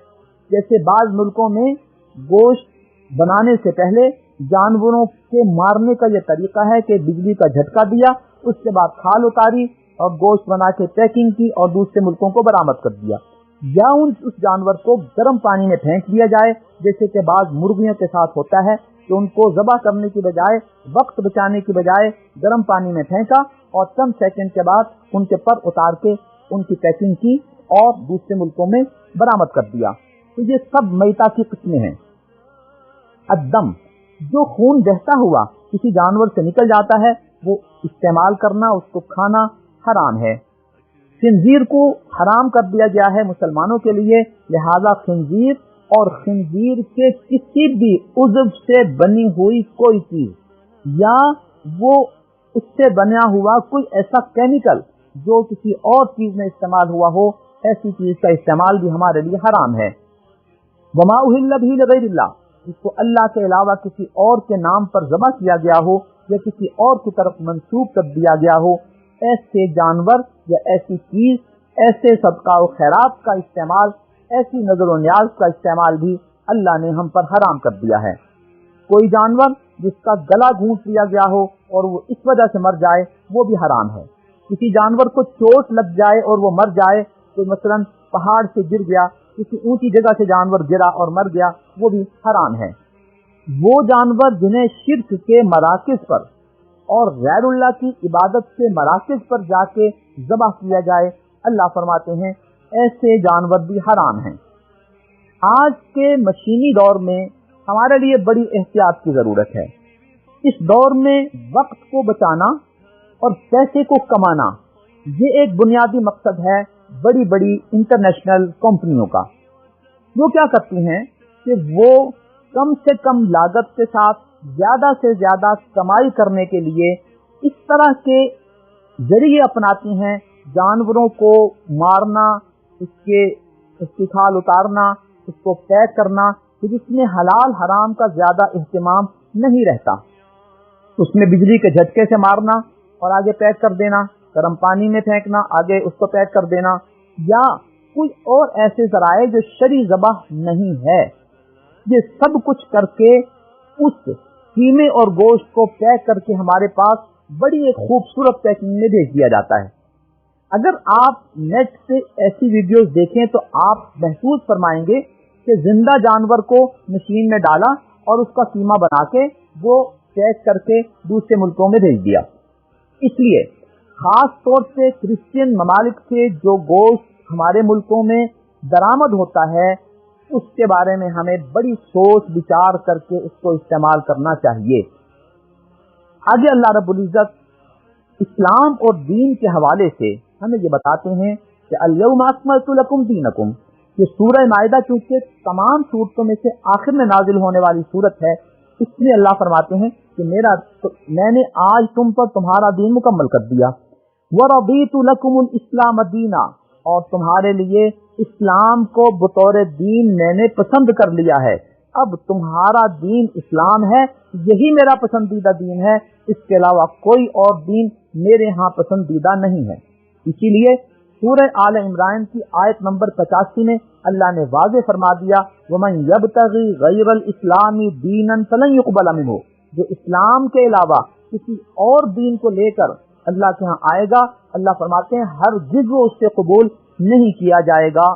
جیسے بعض ملکوں میں گوشت بنانے سے پہلے جانوروں کے مارنے کا یہ طریقہ ہے کہ بجلی کا جھٹکا دیا، اس کے بعد کھال اتاری اور گوشت بنا کے پیکنگ کی اور دوسرے ملکوں کو برآمد کر دیا، یا اس جانور کو گرم پانی میں پھینک دیا جائے، جیسے کہ بعض مرغیوں کے ساتھ ہوتا ہے کہ ان کو ذبح کرنے کی بجائے، وقت بچانے کی بجائے گرم پانی میں پھینکا اور چند سیکنڈ کے بعد ان کے پر اتار کے ان کی پیکنگ کی اور دوسرے ملکوں میں برآمد کر دیا۔ تو یہ سب میتہ کی قسمیں ہیں۔ الدم، جو خون بہتا ہوا کسی جانور سے نکل جاتا ہے وہ استعمال کرنا، اس کو کھانا حرام ہے۔ خنزیر کو حرام کر دیا گیا ہے مسلمانوں کے لیے، لہذا خنزیر اور خنزیر کے کسی بھی عضو سے بنی ہوئی کوئی چیز یا وہ اس سے بنا ہوا کوئی ایسا کیمیکل جو کسی اور چیز میں استعمال ہوا ہو، ایسی چیز کا استعمال بھی ہمارے لیے حرام ہے۔ وما اہل به لغیر اللہ، جس کو اللہ کے علاوہ کسی اور کے نام پر ذبح کیا گیا ہو یا کسی اور کی طرف منسوب کر دیا گیا ہو، ایسے جانور یا ایسی چیز، ایسے صدقہ و خیرات کا استعمال، ایسی نظر و نیاز کا استعمال بھی اللہ نے ہم پر حرام کر دیا ہے۔ کوئی جانور جس کا گلا گھونٹ لیا گیا ہو اور وہ اس وجہ سے مر جائے وہ بھی حرام ہے۔ کسی جانور کو چوٹ لگ جائے اور وہ مر جائے، کوئی مثلا پہاڑ سے گر گیا، کسی اونچی جگہ سے جانور گرا اور مر گیا، وہ بھی حرام ہے۔ وہ جانور جنہیں شرک کے مراکز پر اور غیر اللہ کی عبادت کے مراکز پر جا کے ذبح کیا جائے، اللہ فرماتے ہیں ایسے جانور بھی حرام ہیں۔ آج کے مشینی دور میں ہمارے لیے بڑی احتیاط کی ضرورت ہے۔ اس دور میں وقت کو بچانا اور پیسے کو کمانا، یہ ایک بنیادی مقصد ہے بڑی بڑی انٹرنیشنل کمپنیوں کا۔ وہ کیا کرتی ہیں کہ وہ کم سے کم لاگت کے ساتھ زیادہ سے زیادہ کمائی کرنے کے لیے اس طرح کے ذریعے اپناتی ہیں، جانوروں کو مارنا، اس کی کھال اتارنا، اس کو پیک کرنا، کہ جس میں حلال حرام کا زیادہ اہتمام نہیں رہتا۔ اس میں بجلی کے جھٹکے سے مارنا اور آگے پیک کر دینا، گرم پانی میں پھینکنا، آگے اس کو پیک کر دینا، یا کوئی اور ایسے ذرائع جو شرعی ذبح نہیں ہے، یہ سب کچھ کر کے اس قیمے اور گوشت کو پیک کر کے ہمارے پاس بڑی ایک خوبصورت پیکنگ میں بھیج دیا جاتا ہے۔ اگر آپ نیٹ سے ایسی ویڈیوز دیکھیں تو آپ محسوس فرمائیں گے کہ زندہ جانور کو مشین میں ڈالا اور اس کا قیمہ بنا کے وہ پیک کر کے دوسرے ملکوں میں بھیج دیا۔ اس لیے خاص طور سے کرسچین ممالک سے جو گوشت ہمارے ملکوں میں درآمد ہوتا ہے، اس کے بارے میں ہمیں بڑی سوچ بچار کر کے اس کو استعمال کرنا چاہیے۔ آگے اللہ رب العزت اسلام اور دین کے حوالے سے ہمیں یہ بتاتے ہیں کہ الیوم اکملت لکم دینکم، یہ سورہ مائدہ چونکہ تمام صورتوں میں سے آخر میں نازل ہونے والی صورت ہے، اس لیے اللہ فرماتے ہیں کہ میں نے آج تم پر تمہارا دین مکمل کر دیا۔ وَرَضِيتُ لَكُمُ الْإِسْلَامَ دِينًا، اور تمہارے لیے اسلام کو بطور دین میں نے پسند کر لیا ہے۔ اب تمہارا دین اسلام ہے، یہی میرا پسندیدہ دین ہے، اس کے علاوہ کوئی اور دین میرے ہاں پسندیدہ نہیں ہے۔ اسی لیے سورہ آل عمران کی آیت نمبر 85 میں اللہ نے واضح فرما دیا وَمَن يَبْتَغِي غَيْرَ الْإِسْلَامِ دِينًا فَلَن يُقْبَلَ مِنْهُ، جو اسلام کے علاوہ کسی اور دین کو لے کر اللہ کے ہاں آئے گا، اللہ فرماتے ہیں ہرگز وہ اس سے قبول نہیں کیا جائے گا۔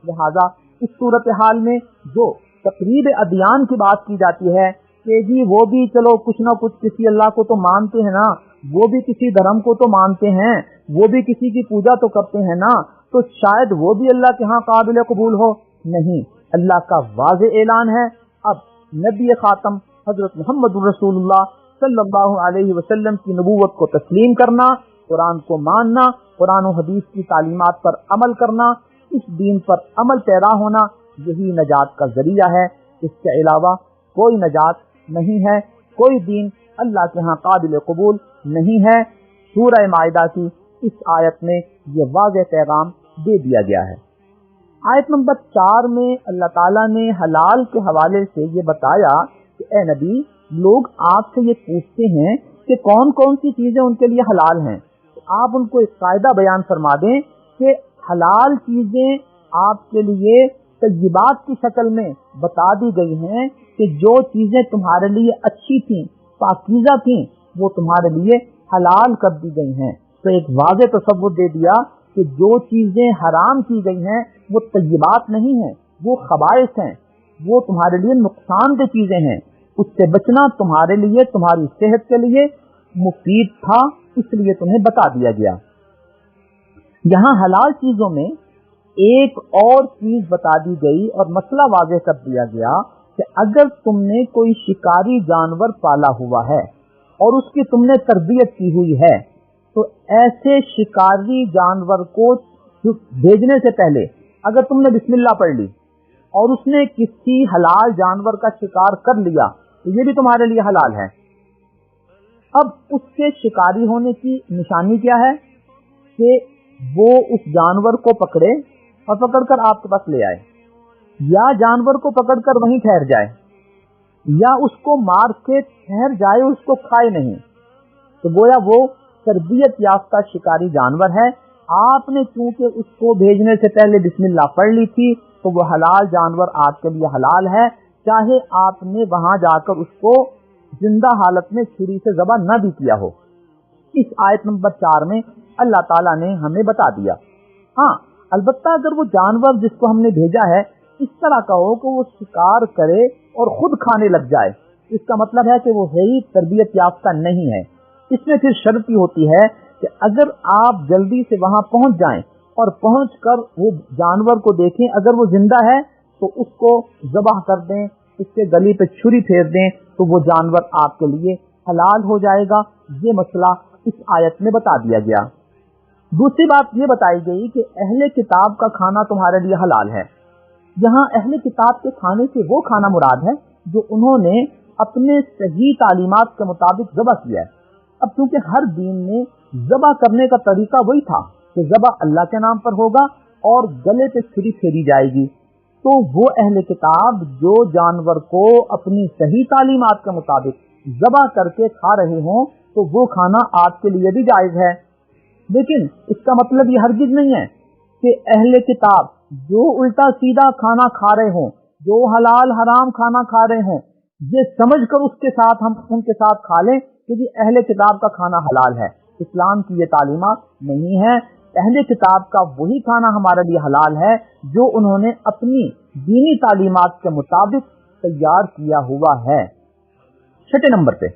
لہذا اس صورتحال میں جو تقریب ادیان کی بات کی جاتی ہے کہ جی وہ بھی چلو کچھ نہ کچھ کسی اللہ کو تو مانتے ہیں نا، وہ بھی کسی دھرم کو تو مانتے ہیں، وہ بھی کسی کی پوجا تو کرتے ہیں نا، تو شاید وہ بھی اللہ کے ہاں قابل قبول ہو۔ نہیں، اللہ کا واضح اعلان ہے، اب نبی خاتم حضرت محمد رسول اللہ صلی اللہ علیہ وسلم کی نبوت کو تسلیم کرنا، قرآن کو ماننا، قرآن و حدیث کی تعلیمات پر عمل کرنا، اس دین پر عمل پیرا ہونا، یہی نجات کا ذریعہ ہے۔ اس کے علاوہ کوئی نجات نہیں ہے، کوئی دین اللہ کے ہاں قابل قبول نہیں ہے۔ سورہ مائدہ کی اس آیت میں یہ واضح پیغام دے دیا گیا ہے۔ آیت نمبر 4 میں اللہ تعالیٰ نے حلال کے حوالے سے یہ بتایا کہ اے نبی، لوگ آپ سے یہ پوچھتے ہیں کہ کون کون سی چیزیں ان کے لیے حلال ہیں، تو آپ ان کو ایک قاعدہ بیان فرما دیں کہ حلال چیزیں آپ کے لیے طیبات کی شکل میں بتا دی گئی ہیں کہ جو چیزیں تمہارے لیے اچھی تھیں، پاکیزہ تھیں، وہ تمہارے لیے حلال کر دی گئی ہیں۔ تو ایک واضح تصور دے دیا کہ جو چیزیں حرام کی گئی ہیں وہ طیبات نہیں ہیں، وہ خبائث ہیں، وہ تمہارے لیے نقصان دہ چیزیں ہیں۔ اس سے بچنا تمہارے لیے، تمہاری صحت کے لیے مفید تھا، اس لیے تمہیں بتا دیا گیا۔ یہاں حلال چیزوں میں ایک اور چیز بتا دی گئی اور مسئلہ واضح کر دیا گیا کہ اگر تم نے کوئی شکاری جانور پالا ہوا ہے اور اس کی تم نے تربیت کی ہوئی ہے، تو ایسے شکاری جانور کو بھیجنے سے پہلے اگر تم نے بسم اللہ پڑھ لی اور اس نے کسی حلال جانور کا شکار کر لیا تو یہ بھی تمہارے لیے حلال ہے۔ اب اس کے شکاری ہونے کی نشانی کیا ہے کہ وہ اس جانور کو پکڑے اور پکڑ کر آپ کے پاس لے آئے، یا جانور کو پکڑ کر وہیں ٹھہر جائے، یا اس کو مار کے ٹھہر جائے، اس کو کھائے نہیں۔ تو گویا وہ تربیت یافتہ شکاری جانور ہے۔ آپ نے چونکہ اس کو بھیجنے سے پہلے بسم اللہ پڑھ لی تھی تو وہ حلال جانور آپ کے لیے حلال ہے، چاہے آپ نے وہاں جا کر اس کو زندہ حالت میں چھری سے ذبح نہ بھی کیا ہو۔ اس آیت نمبر 4 میں اللہ تعالیٰ نے ہمیں بتا دیا۔ ہاں، البتہ اگر وہ جانور جس کو ہم نے بھیجا ہے اس طرح کا ہو کہ وہ شکار کرے اور خود کھانے لگ جائے، اس کا مطلب ہے کہ وہ صحیح تربیت یافتہ نہیں ہے۔ اس میں پھر شرط یہ ہوتی ہے کہ اگر آپ جلدی سے وہاں پہنچ جائیں اور پہنچ کر وہ جانور کو دیکھیں، اگر وہ زندہ ہے تو اس کو ذبح کر دیں، اس کے گلی پہ چھری پھیر دیں، تو وہ جانور آپ کے لیے حلال ہو جائے گا۔ یہ مسئلہ اس آیت میں بتا دیا گیا۔ دوسری بات یہ بتائی گئی کہ اہل کتاب کا کھانا تمہارے لیے حلال ہے۔ یہاں اہل کتاب کے کھانے سے وہ کھانا مراد ہے جو انہوں نے اپنے صحیح تعلیمات کے مطابق ذبح کیا ہے۔ اب چونکہ ہر دین میں ذبح کرنے کا طریقہ وہی تھا کہ ذبح اللہ کے نام پر ہوگا اور گلے پہ چھری پھیری جائے گی، تو وہ اہل کتاب جو جانور کو اپنی صحیح تعلیمات کے مطابق ذبح کر کے کھا رہے ہوں تو وہ کھانا آپ کے لیے بھی جائز ہے۔ لیکن اس کا مطلب یہ ہرگز نہیں ہے کہ اہل کتاب جو الٹا سیدھا کھانا کھا رہے ہوں، جو حلال حرام کھانا کھا رہے ہوں، یہ سمجھ کر اس کے ساتھ ہم ان کے ساتھ کھا لیں کہ جی اہل کتاب کا کھانا حلال ہے۔ اسلام کی یہ تعلیمات نہیں ہے۔ اہل کتاب کا وہی کھانا ہمارے لیے حلال ہے جو انہوں نے اپنی دینی تعلیمات کے مطابق تیار کیا ہوا ہے۔ چھٹے نمبر پہ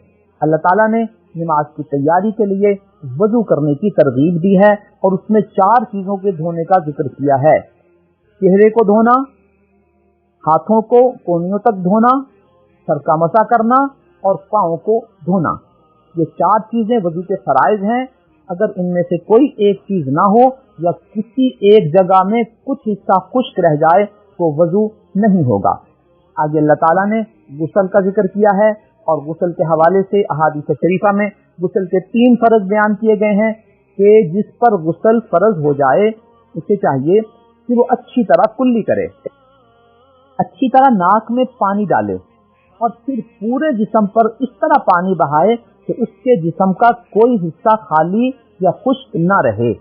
اللہ تعالیٰ نے نماز کی تیاری کے لیے وضو کرنے کی ترغیب دی ہے اور اس میں 4 چیزوں کے دھونے کا ذکر کیا ہے۔ چہرے کو دھونا، ہاتھوں کو کونیوں تک دھونا، سر کا مسح کرنا اور پاؤں کو دھونا۔ یہ 4 چیزیں وضو کے فرائض ہیں۔ اگر ان میں سے کوئی ایک چیز نہ ہو یا کسی ایک جگہ میں کچھ حصہ خشک رہ جائے تو وضو نہیں ہوگا۔ آگے اللہ تعالیٰ نے غسل کا ذکر کیا ہے اور غسل کے حوالے سے احادیث شریفہ میں غسل کے 3 فرض بیان کیے گئے ہیں کہ جس پر غسل فرض ہو جائے اسے چاہیے کہ وہ اچھی طرح کلی کرے، اچھی طرح ناک میں پانی ڈالے اور پھر پورے جسم پر اس طرح پانی بہائے کہ اس کے جسم کا کوئی حصہ خالی یا خشک نہ رہے۔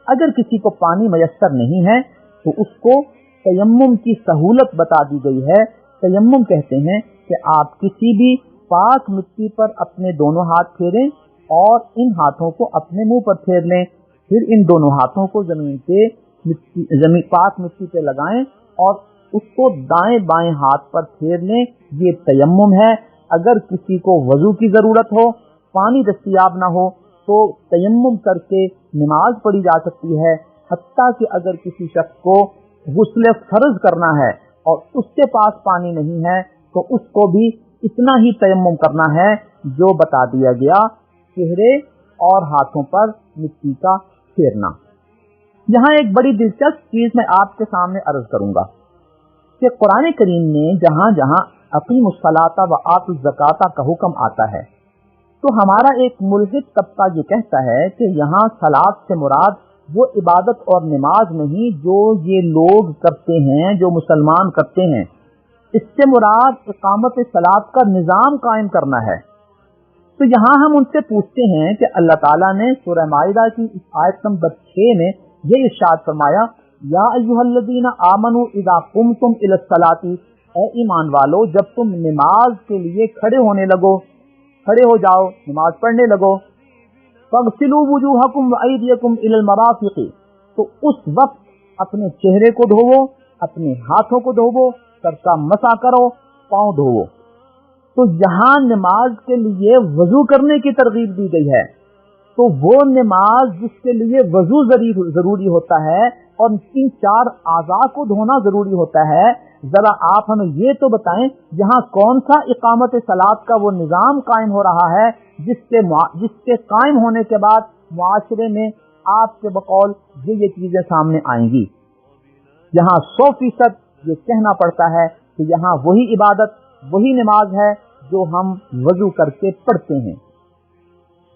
اگر کسی کو پانی میسر نہیں ہے تو اس کو تیمم کی سہولت بتا دی گئی ہے۔ تیمم کہتے ہیں کہ آپ کسی بھی پاک مٹی پر اپنے دونوں ہاتھ پھیریں اور ان ہاتھوں کو اپنے منہ پر پھیر لیں، پھر ان دونوں ہاتھوں کو زمین پاک مٹی پہ لگائیں اور اس کو دائیں بائیں ہاتھ پر پھیر لیں۔ یہ تیمم ہے۔ اگر کسی کو وضو کی ضرورت ہو، پانی دستیاب نہ ہو تو تیمم کر کے نماز پڑھی جا سکتی ہے، حتیٰ کہ اگر کسی شخص کو غسل فرض کرنا ہے اور اس کے پاس پانی نہیں ہے تو اس کو بھی اتنا ہی تیمم کرنا ہے جو بتا دیا گیا، چہرے اور ہاتھوں پر مٹی کا پھیرنا۔ یہاں ایک بڑی دلچسپ چیز میں آپ کے سامنے عرض کروں گا کہ قرآن کریم میں جہاں جہاں اقیموا الصلاۃ وآتوا الزکاۃ کا حکم آتا ہے تو ہمارا ایک ملحد طبقہ یہ کہتا ہے کہ یہاں صلاۃ سے مراد وہ عبادت اور نماز نہیں جو یہ لوگ کرتے ہیں، جو مسلمان کرتے ہیں، اس سے مراد اقامت صلاۃ کا نظام قائم کرنا ہے۔ تو یہاں ہم ان سے پوچھتے ہیں کہ اللہ تعالیٰ نے سورہ مائدہ کی آیت نمبر 6 میں یہ ارشاد فرمایا، یا ایھا الذین آمنوا اذا قمتم الی الصلاۃ، اے ایمان والو جب تم نماز کے لیے کھڑے ہو جاؤ، نماز پڑھنے لگو، فاغسلوا وجوہکم وایدیکم الی المرافق، تو اس وقت اپنے چہرے کو دھوو، اپنے ہاتھوں کو دھوو، سر کا مسح کرو، پاؤں دھوو۔ تو یہاں نماز کے لیے وضو کرنے کی ترغیب دی گئی ہے۔ تو وہ نماز جس کے لیے وضو ضروری ہوتا ہے اور ان 4 اعضاء کو دھونا ضروری ہوتا ہے، ذرا آپ ہمیں یہ تو بتائیں یہاں کون سا اقامت صلاۃ کا وہ نظام قائم ہو رہا ہے جس کے قائم ہونے کے بعد معاشرے میں آپ کے بقول یہ چیزیں سامنے آئیں گی۔ یہاں 100% یہ کہنا پڑتا ہے کہ یہاں وہی عبادت، وہی نماز ہے جو ہم وضو کر کے پڑھتے ہیں۔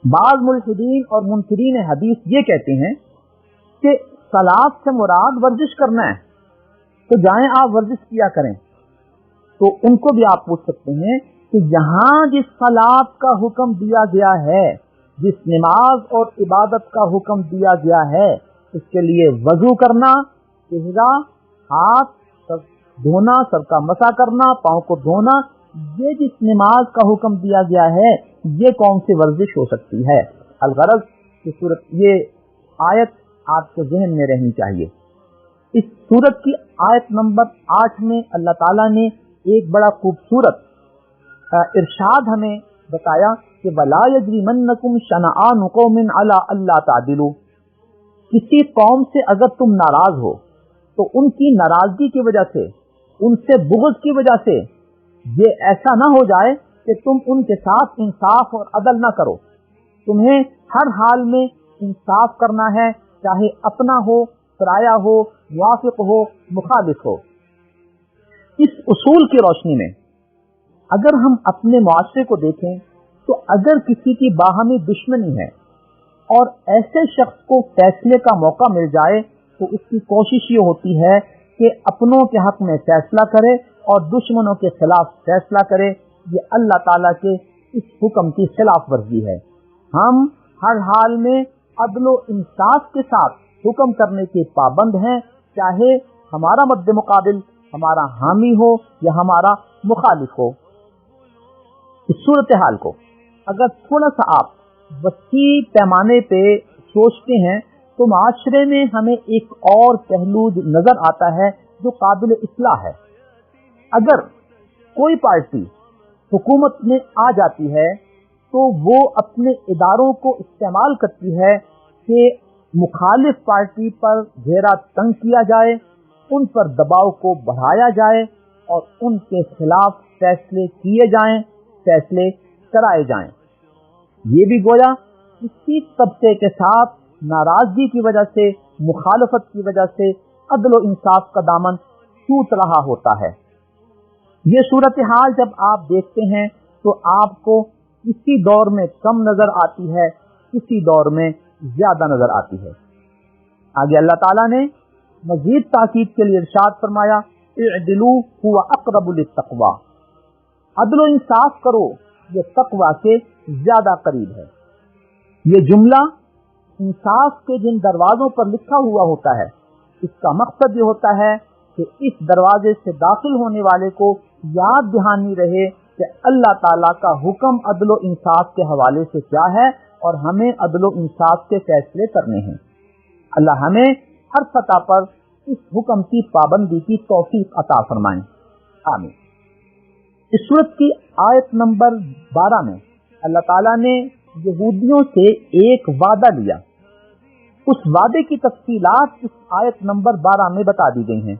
بعض ملحدین اور منکرین حدیث یہ کہتے ہیں کہ صلاۃ سے مراد ورزش کرنا ہے، تو جائیں آپ ورزش کیا کریں۔ تو ان کو بھی آپ پوچھ سکتے ہیں کہ یہاں جس صلاۃ کا حکم دیا گیا ہے، جس نماز اور عبادت کا حکم دیا گیا ہے، اس کے لیے وضو کرنا، چہرہ، ہاتھ، سر دھونا، سر کا مسح کرنا، پاؤں کو دھونا، یہ جس نماز کا حکم دیا گیا ہے یہ کون سی ورزش ہو سکتی ہے؟ الغرض کی صورت یہ آیت آپ کے ذہن میں رہنی چاہیے۔ اس سورت کی آیت نمبر 8 میں اللہ تعالیٰ نے ایک بڑا خوبصورت ارشاد ہمیں بتایا کہ وَلَا يَجْرِمَنَّكُمْ شَنَآنُ قَوْمٍ عَلَىٰ أَلَّا تَعْدِلُوا، کسی قوم سے اگر تم ناراض ہو تو ان کی ناراضگی کی وجہ سے، ان سے بغض کی وجہ سے یہ ایسا نہ ہو جائے کہ تم ان کے ساتھ انصاف اور عدل نہ کرو۔ تمہیں ہر حال میں انصاف کرنا ہے، چاہے اپنا ہو، پرایا ہو، موافق ہو، مخالف ہو۔ اس اصول کی روشنی میں اگر ہم اپنے معاشرے کو دیکھیں تو اگر کسی کی باہمی دشمنی ہے اور ایسے شخص کو فیصلے کا موقع مل جائے تو اس کی کوشش یہ ہوتی ہے کہ اپنوں کے حق میں فیصلہ کرے اور دشمنوں کے خلاف فیصلہ کرے۔ یہ اللہ تعالیٰ کے اس حکم کی خلاف ورزی ہے۔ ہم ہر حال میں عدل و انصاف کے ساتھ حکم کرنے کے پابند ہیں، چاہے ہمارا مد مقابل ہمارا حامی ہو یا ہمارا مخالف ہو۔ اس صورتحال کو اگر تھوڑا سا آپ وسیع پیمانے پہ سوچتے ہیں تو معاشرے میں ہمیں ایک اور پہلو نظر آتا ہے جو قابل اصلاح ہے۔ اگر کوئی پارٹی حکومت میں آ جاتی ہے تو وہ اپنے اداروں کو استعمال کرتی ہے کہ مخالف پارٹی پر گھیرا تنگ کیا جائے، ان پر دباؤ کو بڑھایا جائے اور ان کے خلاف فیصلے کیے جائیں، فیصلے کرائے جائیں۔ یہ بھی گویا کسی طبقے کے ساتھ ناراضگی کی وجہ سے، مخالفت کی وجہ سے عدل و انصاف کا دامن ٹوٹ رہا ہوتا ہے۔ یہ صورتحال جب آپ دیکھتے ہیں تو آپ کو کسی دور میں کم نظر آتی ہے، کسی دور میں زیادہ نظر آتی ہے۔ آگے اللہ تعالیٰ نے مزید تاکید کے لیے ارشاد فرمایا، اعدلوا هو اقرب للتقوی، عدل و انصاف کرو، یہ تقوی کے زیادہ قریب ہے۔ یہ جملہ انصاف کے جن دروازوں پر لکھا ہوا ہوتا ہے، اس کا مقصد یہ ہوتا ہے کہ اس دروازے سے داخل ہونے والے کو یاد دہانی رہے کہ اللہ تعالیٰ کا حکم عدل و انصاف کے حوالے سے کیا ہے اور ہمیں عدل و انصاف کے فیصلے کرنے ہیں۔ اللہ ہمیں ہر سطح پر اس حکم کی پابندی کی توفیق عطا فرمائیں، آمین۔ اس سورت کی آیت نمبر 12 میں اللہ تعالیٰ نے یہودیوں سے ایک وعدہ لیا، اس وعدے کی تفصیلات اس آیت نمبر 12 میں بتا دی گئی ہیں۔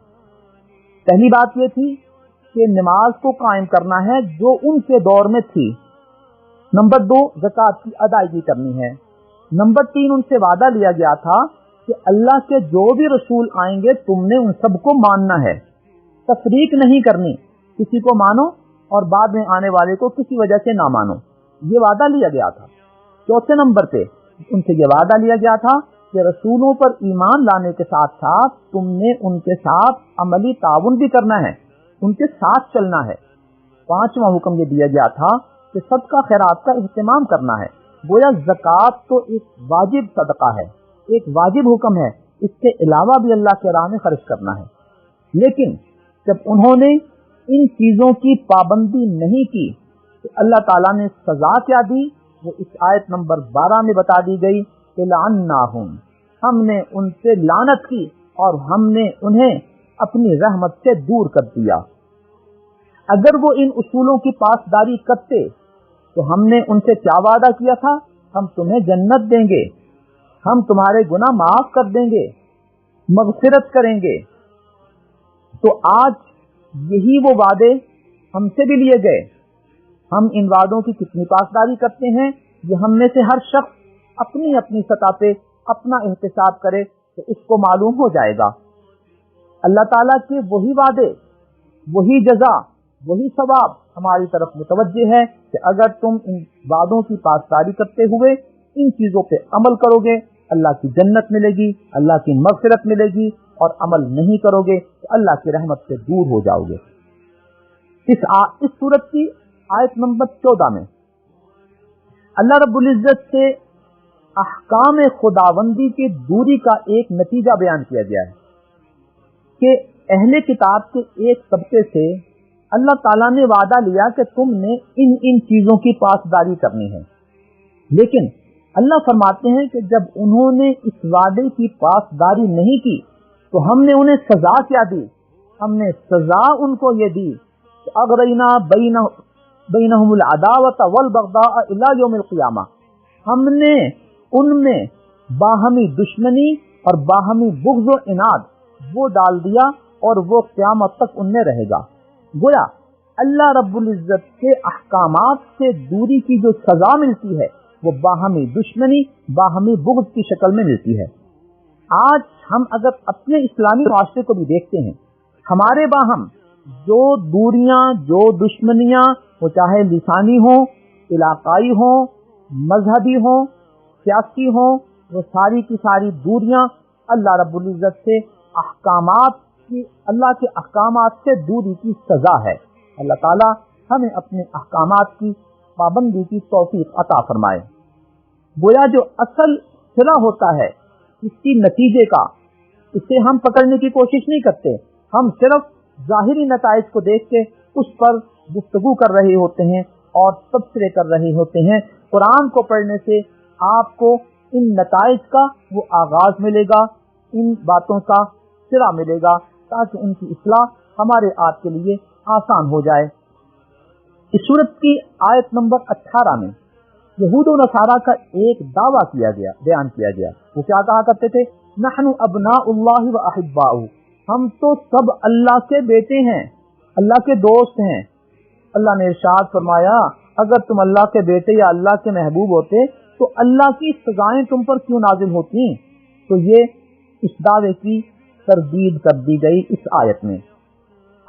پہلی بات یہ تھی کہ نماز کو قائم کرنا ہے جو ان کے دور میں تھی۔ نمبر 2، زکوٰۃ کی ادائیگی کرنی ہے۔ نمبر 3، ان سے وعدہ لیا گیا تھا کہ اللہ کے جو بھی رسول آئیں گے تم نے ان سب کو ماننا ہے، تفریق نہیں کرنی، کسی کو مانو اور بعد میں آنے والے کو کسی وجہ سے نہ مانو۔ یہ وعدہ لیا گیا تھا۔ چوتھے نمبر پہ ان سے یہ وعدہ لیا گیا تھا کہ رسولوں پر ایمان لانے کے ساتھ ساتھ تم نے ان کے ساتھ عملی تعاون بھی کرنا ہے، ان کے ساتھ چلنا ہے۔ پانچواں حکم یہ دیا گیا تھا کہ صدقہ خیرات کا اہتمام کرنا ہے۔ گویا زکوٰۃ تو ایک واجب صدقہ ہے، ایک واجب حکم ہے، اس کے علاوہ بھی اللہ کے راہ میں خرچ کرنا ہے۔ لیکن جب انہوں نے ان چیزوں کی پابندی نہیں کی تو اللہ تعالیٰ نے سزا کیا دی، وہ اس آیت نمبر 12 میں بتا دی گئی کہ لعناہم، ہم نے ان سے لعنت کی اور ہم نے انہیں اپنی رحمت سے دور کر دیا۔ اگر وہ ان اصولوں کی پاسداری کرتے تو ہم نے ان سے کیا وعدہ کیا تھا؟ ہم تمہیں جنت دیں گے، ہم تمہارے گناہ معاف کر دیں گے، مغفرت کریں گے۔ تو آج یہی وہ وعدے ہم سے بھی لیے گئے، ہم ان وعدوں کی کتنی پاسداری کرتے ہیں یہ ہم میں سے ہر شخص اپنی اپنی سطح پہ اپنا احتساب کرے تو اس کو معلوم ہو جائے گا۔ اللہ تعالیٰ کے وہی وعدے، وہی جزا، وہی ثواب ہماری طرف متوجہ ہے کہ اگر تم ان وعدوں کی پاسداری کرتے ہوئے ان چیزوں پہ عمل کرو گے اللہ کی جنت ملے گی، اللہ کی مغفرت ملے گی، اور عمل نہیں کرو گے تو اللہ کی رحمت سے دور ہو جاؤ گے۔ اس سورت کی آیت نمبر 14 میں اللہ رب العزت سے احکام خداوندی کی دوری کا ایک نتیجہ بیان کیا گیا ہے کہ اہل کتاب کے ایک طبقے سے اللہ تعالیٰ نے وعدہ لیا کہ تم نے ان چیزوں کی پاسداری کرنی ہے، لیکن اللہ فرماتے ہیں کہ جب انہوں نے اس وعدے کی پاسداری نہیں کی تو ہم نے انہیں سزا کیا دی؟ ہم نے سزا ان کو یہ دی کہ اغرینا بینہم العداوۃ والبغضاء الی یوم القیامہ، ہم نے ان میں باہمی دشمنی اور باہمی بغض و عناد وہ ڈال دیا اور وہ قیامت تک ان میں رہے گا۔ گویا اللہ رب العزت کے احکامات سے دوری کی جو سزا ملتی ہے وہ باہمی دشمنی، باہمی بغض کی شکل میں ملتی ہے۔ آج ہم اگر اپنے اسلامی معاشرے کو بھی دیکھتے ہیں، ہمارے باہم جو دوریاں، جو دشمنیاں، وہ چاہے لسانی ہوں، علاقائی ہوں، مذہبی ہوں، سیاسی ہوں، وہ ساری کی ساری دوریاں اللہ رب العزت سے اللہ کے احکامات سے دوری کی سزا ہے۔ اللہ تعالی ہمیں اپنے احکامات کی پابندی کی توفیق عطا فرمائے۔ گویا جو اصل صلہ ہوتا ہے کسی نتیجے کا، اسے ہم پکڑنے کی کوشش نہیں کرتے، ہم صرف ظاہری نتائج کو دیکھ کے اس پر گفتگو کر رہے ہوتے ہیں اور تبصرے کر رہے ہوتے ہیں۔ قرآن کو پڑھنے سے آپ کو ان نتائج کا وہ آغاز ملے گا، ان باتوں کا صلہ ملے گا، تاکہ ان کی اصلاح ہمارے آپ کے لیے آسان ہو جائے۔ اس سورت کی آیت نمبر 18 میں یہود و نصارہ کا ایک دعویٰ بیان کیا گیا۔ وہ کیا کہا کرتے تھے؟ نحن ابناء اللہ و احباؤہ، ہم تو سب اللہ کے بیٹے ہیں، اللہ کے دوست ہیں۔ اللہ نے ارشاد فرمایا اگر تم اللہ کے بیٹے یا اللہ کے محبوب ہوتے تو اللہ کی سزائیں تم پر کیوں نازل ہوتی؟ تو یہ اس دعوے کی تردید کر دی گئی اس آیت میں۔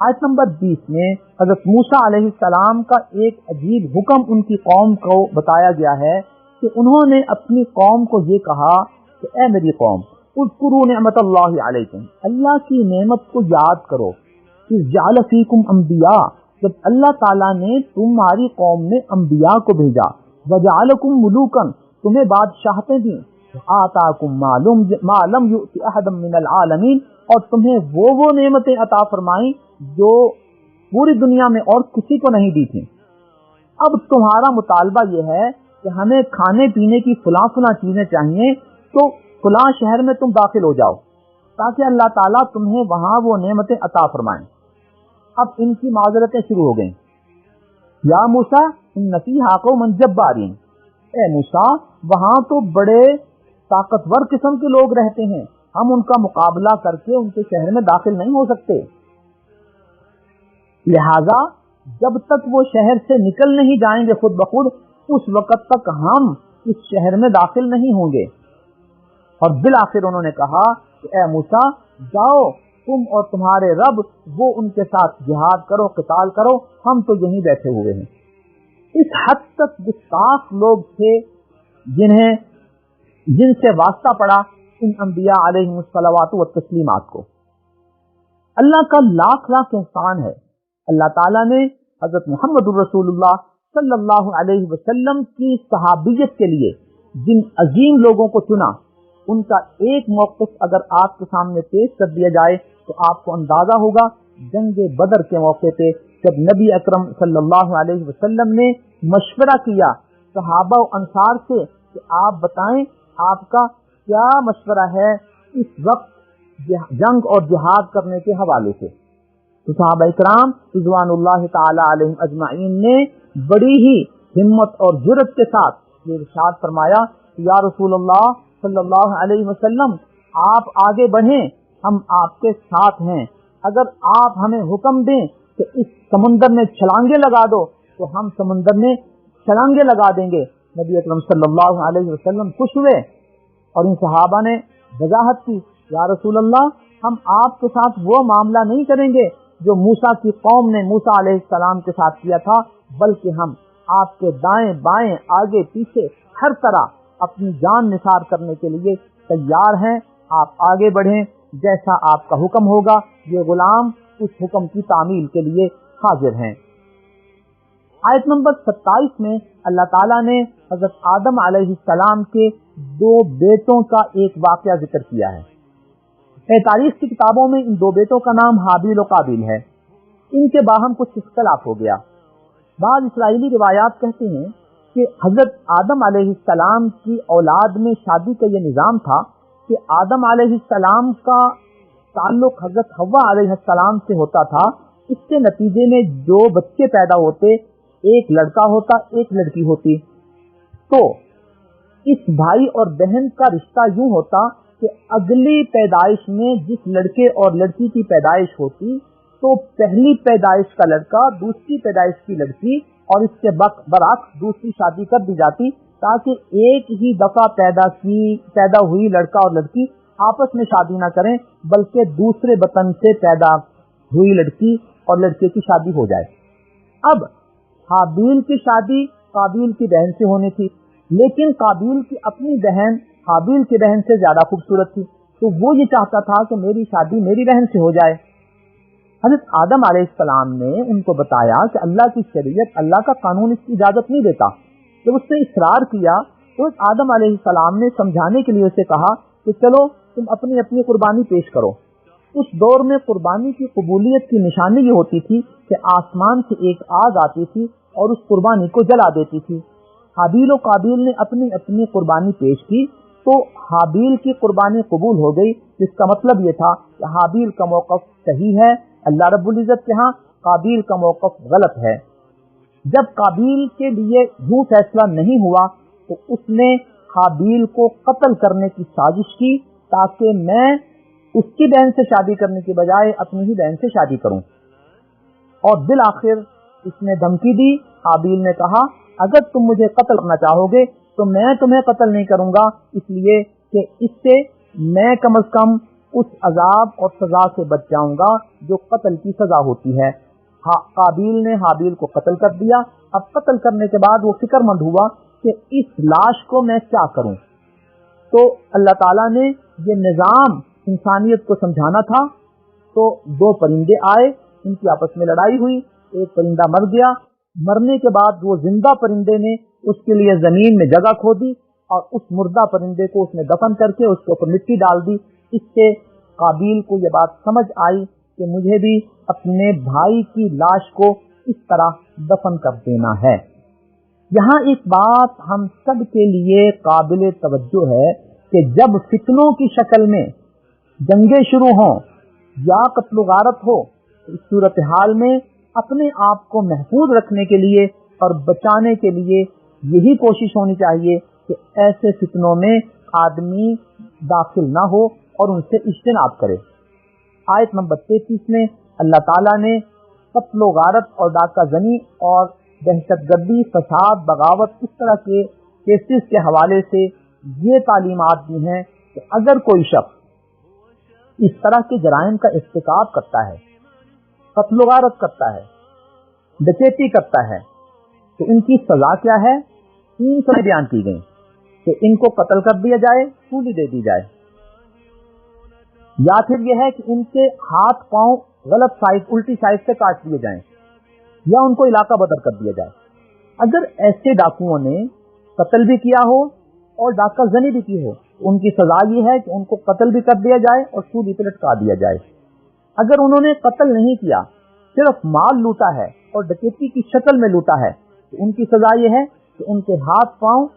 آیت نمبر 20 میں حضرت موسیٰ علیہ السلام کا ایک عجیب حکم ان کی قوم کو بتایا گیا ہے کہ انہوں نے اپنی قوم کو یہ کہا کہ اے میری قوم، اذکروا نعمت اللہ علیکم، اللہ کی نعمت کو یاد کرو، اذ جعل فیکم انبیاء، جب اللہ تعالیٰ نے تمہاری قوم میں انبیاء کو بھیجا، وجعلکم ملوکا، تمہیں بادشاہتیں دیں، آتاکم ما لم یؤت احدا من العالمین، اور تمہیں وہ نعمتیں عطا فرمائیں جو پوری دنیا میں اور کسی کو نہیں دی تھی۔ اب تمہارا مطالبہ یہ ہے کہ ہمیں کھانے پینے کی فلاں چیزیں چاہیے، تو فلاں شہر میں تم داخل ہو جاؤ تاکہ اللہ تعالیٰ تمہیں وہاں وہ نعمتیں عطا فرمائیں۔ اب ان کی معذرتیں شروع ہو گئیں۔ یا موسیٰ ان فیہا قوما جبارین، اے موسیٰ وہاں تو بڑے طاقتور قسم کے لوگ رہتے ہیں، ہم ان کا مقابلہ کر کے ان کے شہر میں داخل نہیں ہو سکتے، لہذا جب تک وہ شہر سے نکل نہیں جائیں گے خود بخود، اس وقت تک ہم اس شہر میں داخل نہیں ہوں گے۔ اور بالآخر انہوں نے کہا کہ اے موسیٰ جاؤ تم اور تمہارے رب وہ ان کے ساتھ جہاد کرو، قتال کرو، ہم تو یہیں بیٹھے ہوئے ہیں۔ اس حد تک گستاخ لوگ تھے جن سے واسطہ پڑا ان انبیاء علیہم الصلوات و تسلیمات کو۔ اللہ کا لاکھ لاکھ احسان ہے، اللہ تعالیٰ نے حضرت محمد الرسول اللہ صلی اللہ علیہ وسلم کی صحابیت کے لیے جن عظیم لوگوں کو چنا، ان کا ایک موقف اگر آپ کے سامنے پیش کر دیا جائے تو آپ کو اندازہ ہوگا جنگ بدر کے موقع پہ جب نبی اکرم صلی اللہ علیہ وسلم نے مشورہ کیا صحابہ و انصار سے کہ آپ بتائیں آپ کا کیا مشورہ ہے اس وقت جنگ اور جہاد کرنے کے حوالے سے، تو صحابہ اکرام رضوان اللہ تعالی علیہم اجمعین نے بڑی ہی ہمت اور جرأت کے ساتھ یہ ارشاد فرمایا کہ یا رسول اللہ صلی اللہ علیہ وسلم آپ آگے بڑھیں، ہم آپ کے ساتھ ہیں، اگر آپ ہمیں حکم دیں کہ اس سمندر میں چھلانگے لگا دو تو ہم سمندر میں چھلانگے لگا دیں گے۔ نبی اکرم صلی اللہ علیہ وسلم خوش ہوئے اور ان صحابہ نے وضاحت کی یا رسول اللہ ہم آپ کے ساتھ وہ معاملہ نہیں کریں گے جو موسیٰ کی قوم نے موسیٰ علیہ السلام کے ساتھ کیا تھا، بلکہ ہم آپ کے دائیں بائیں آگے پیچھے ہر طرح اپنی جان نثار کرنے کے لیے تیار ہیں، آپ آگے بڑھیں، جیسا آپ کا حکم ہوگا یہ غلام اس حکم کی تعمیل کے لیے حاضر ہیں۔ آیت نمبر 27 میں اللہ تعالیٰ نے حضرت آدم علیہ السلام کے دو بیٹوں کا ایک واقعہ ذکر کیا ہے۔ تاریخ کی کتابوں میں ان دو بیٹوں کا نام حابیل و قابیل ہے۔ ان کے باہم کچھ اختلاف ہو گیا۔ بعض اسرائیلی روایات کہتے ہیں کہ حضرت آدم علیہ السلام کی اولاد میں شادی کا یہ نظام تھا کہ آدم علیہ السلام کا تعلق حضرت حوا علیہ السلام سے ہوتا تھا، اس کے نتیجے میں جو بچے پیدا ہوتے ایک لڑکا ہوتا ایک لڑکی ہوتی، تو اس بھائی اور بہن کا رشتہ یوں ہوتا کہ اگلی پیدائش میں جس لڑکے اور لڑکی کی پیدائش ہوتی تو پہلی پیدائش کا لڑکا دوسری پیدائش کی لڑکی اور اس کے برعکس دوسری شادی کر دی جاتی تاکہ ایک ہی دفعہ پیدا ہوئی لڑکا اور لڑکی آپس میں شادی نہ کریں بلکہ دوسرے وطن سے پیدا ہوئی لڑکی اور لڑکے کی شادی ہو جائے۔ اب حابیل کی شادی قابیل کی بہن سے ہونی تھی، لیکن قابیل کی اپنی بہن حابیل کی بہن سے زیادہ خوبصورت تھی، تو وہ یہ چاہتا تھا کہ میری شادی میری بہن سے ہو جائے۔ حضرت آدم علیہ السلام نے ان کو بتایا کہ اللہ کی شریعت، اللہ کا قانون اس کی اجازت نہیں دیتا۔ جب اس نے اصرار کیا تو آدم علیہ السلام نے سمجھانے کے لیے اسے کہا کہ چلو تم اپنی اپنی قربانی پیش کرو۔ اس دور میں قربانی کی قبولیت کی نشانی یہ ہوتی تھی کہ آسمان سے ایک آگ آتی تھی اور اس قربانی کو جلا دیتی تھی۔ حابیل و قابیل نے اپنی اپنی قربانی پیش کی تو حابیل کی قربانی قبول ہو گئی، جس کا مطلب یہ تھا کہ حابیل کا موقف صحیح ہے اللہ رب العزت کے ہاں، قابیل کا موقف غلط ہے۔ جب قابیل کے لیے یوں فیصلہ نہیں ہوا تو اس نے حابیل کو قتل کرنے کی سازش کی تاکہ میں اس کی بہن سے شادی کرنے کی بجائے اپنی ہی بہن سے شادی کروں، اور بالآخر اس نے دھمکی دی۔ حابیل نے کہا اگر تم مجھے قتل کرنا چاہو گے تو میں تمہیں قتل نہیں کروں گا، اس لیے کہ اس سے میں کم از کم اس عذاب اور سزا سے بچ جاؤں گا جو قتل کی سزا ہوتی ہے۔ قابیل نے حابیل کو قتل کر دیا۔ اب قتل کرنے کے بعد وہ فکر مند ہوا کہ اس لاش کو میں کیا کروں، تو اللہ تعالیٰ نے یہ نظام انسانیت کو سمجھانا تھا، تو دو پرندے آئے، ان کی آپس میں لڑائی ہوئی، ایک پرندہ مر گیا، مرنے کے بعد وہ زندہ پرندے نے اس کے لیے زمین میں جگہ کھودی اور اس مردہ پرندے کو اس نے دفن کر کے اس کے اوپر مٹی ڈال دی۔ اس سے قابیل کو یہ بات سمجھ آئی کہ مجھے بھی اپنے بھائی کی لاش کو اس طرح دفن کر دینا ہے۔ یہاں ایک بات ہم سب کے لیے قابل توجہ ہے کہ جب فتنوں کی شکل میں جنگیں شروع ہوں یا قتل و غارت ہو، اس صورتحال میں اپنے آپ کو محفوظ رکھنے کے لیے اور بچانے کے لیے یہی کوشش ہونی چاہیے کہ ایسے فتنوں میں آدمی داخل نہ ہو اور ان سے اجتناب کرے۔ آیت نمبر 33 میں اللہ تعالیٰ نے قتل و غارت اور ڈاکہ زنی اور دہشت گردی، فساد، بغاوت، اس طرح کے کیسز کے حوالے سے یہ تعلیمات دی ہیں کہ اگر کوئی شخص اس طرح کے جرائم کا ارتکاب کرتا ہے، قتل و غارت کرتا ہے، ڈکیتی کرتا ہے، تو ان کی سزا کیا ہے؟ 3 سزائیں بیان کی گئی کہ ان کو قتل کر دیا جائے، سولی دے دی جائے، یا پھر یہ ہے کہ ان کے ہاتھ پاؤں غلط سائڈ الٹی سائڈ سے کاٹ دیے جائیں، یا ان کو علاقہ بدر کر دیا جائے۔ اگر ایسے ڈاکوؤں نے قتل بھی کیا ہو اور ڈاکہ زنی بھی کی ہو، ان کی سزا یہ ہے کہ ان کو قتل بھی کر دیا جائے اور سولی پہ لٹکا دیا جائے۔ اگر انہوں نے قتل نہیں کیا، صرف مال لوٹا ہے اور ڈکیتی کی شکل میں لوٹا ہے، تو ان کی سزا یہ ہے کہ ان کے ہاتھ پاؤں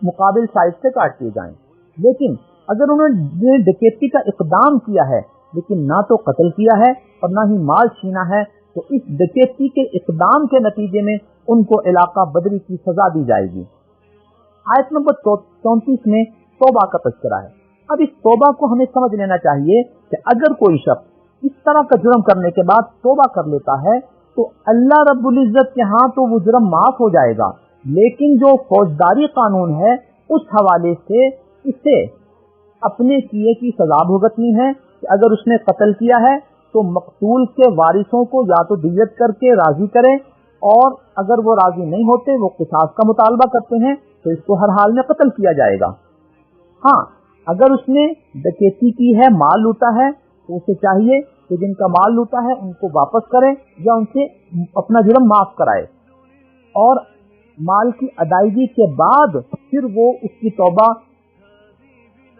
مقابل سائز سے کاٹ دیے جائیں۔ لیکن اگر انہوں نے ڈکیتی کا اقدام کیا ہے لیکن نہ تو قتل کیا ہے اور نہ ہی مال چھینا ہے، تو اس ڈکیتی کے اقدام کے نتیجے میں ان کو علاقہ بدری کی سزا دی جائے گی۔ آیت نمبر 34 میں توبہ کا تذکرہ ہے۔ اب اس توبہ کو ہمیں سمجھ لینا چاہیے کہ اگر کوئی شخص اس طرح کا جرم کرنے کے بعد توبہ کر لیتا ہے تو اللہ رب العزت کے ہاں تو وہ جرم معاف ہو جائے گا، لیکن جو فوجداری قانون ہے اس حوالے سے اسے اپنے کیے کی سزا بھگتنی ہے کہ اگر اس نے قتل کیا ہے تو مقتول کے وارثوں کو یا تو دیت کر کے راضی کرے، اور اگر وہ راضی نہیں ہوتے، وہ قصاص کا مطالبہ کرتے ہیں، تو اس کو ہر حال میں قتل کیا جائے گا۔ ہاں، اگر اس نے ڈکیتی کی ہے، مال لوٹا ہے، تو اسے چاہیے کہ جن کا مال لوٹا ہے ان کو واپس کرے یا ان سے اپنا جرم معاف کرائے، اور مال کی ادائیگی کے بعد پھر وہ اس کی توبہ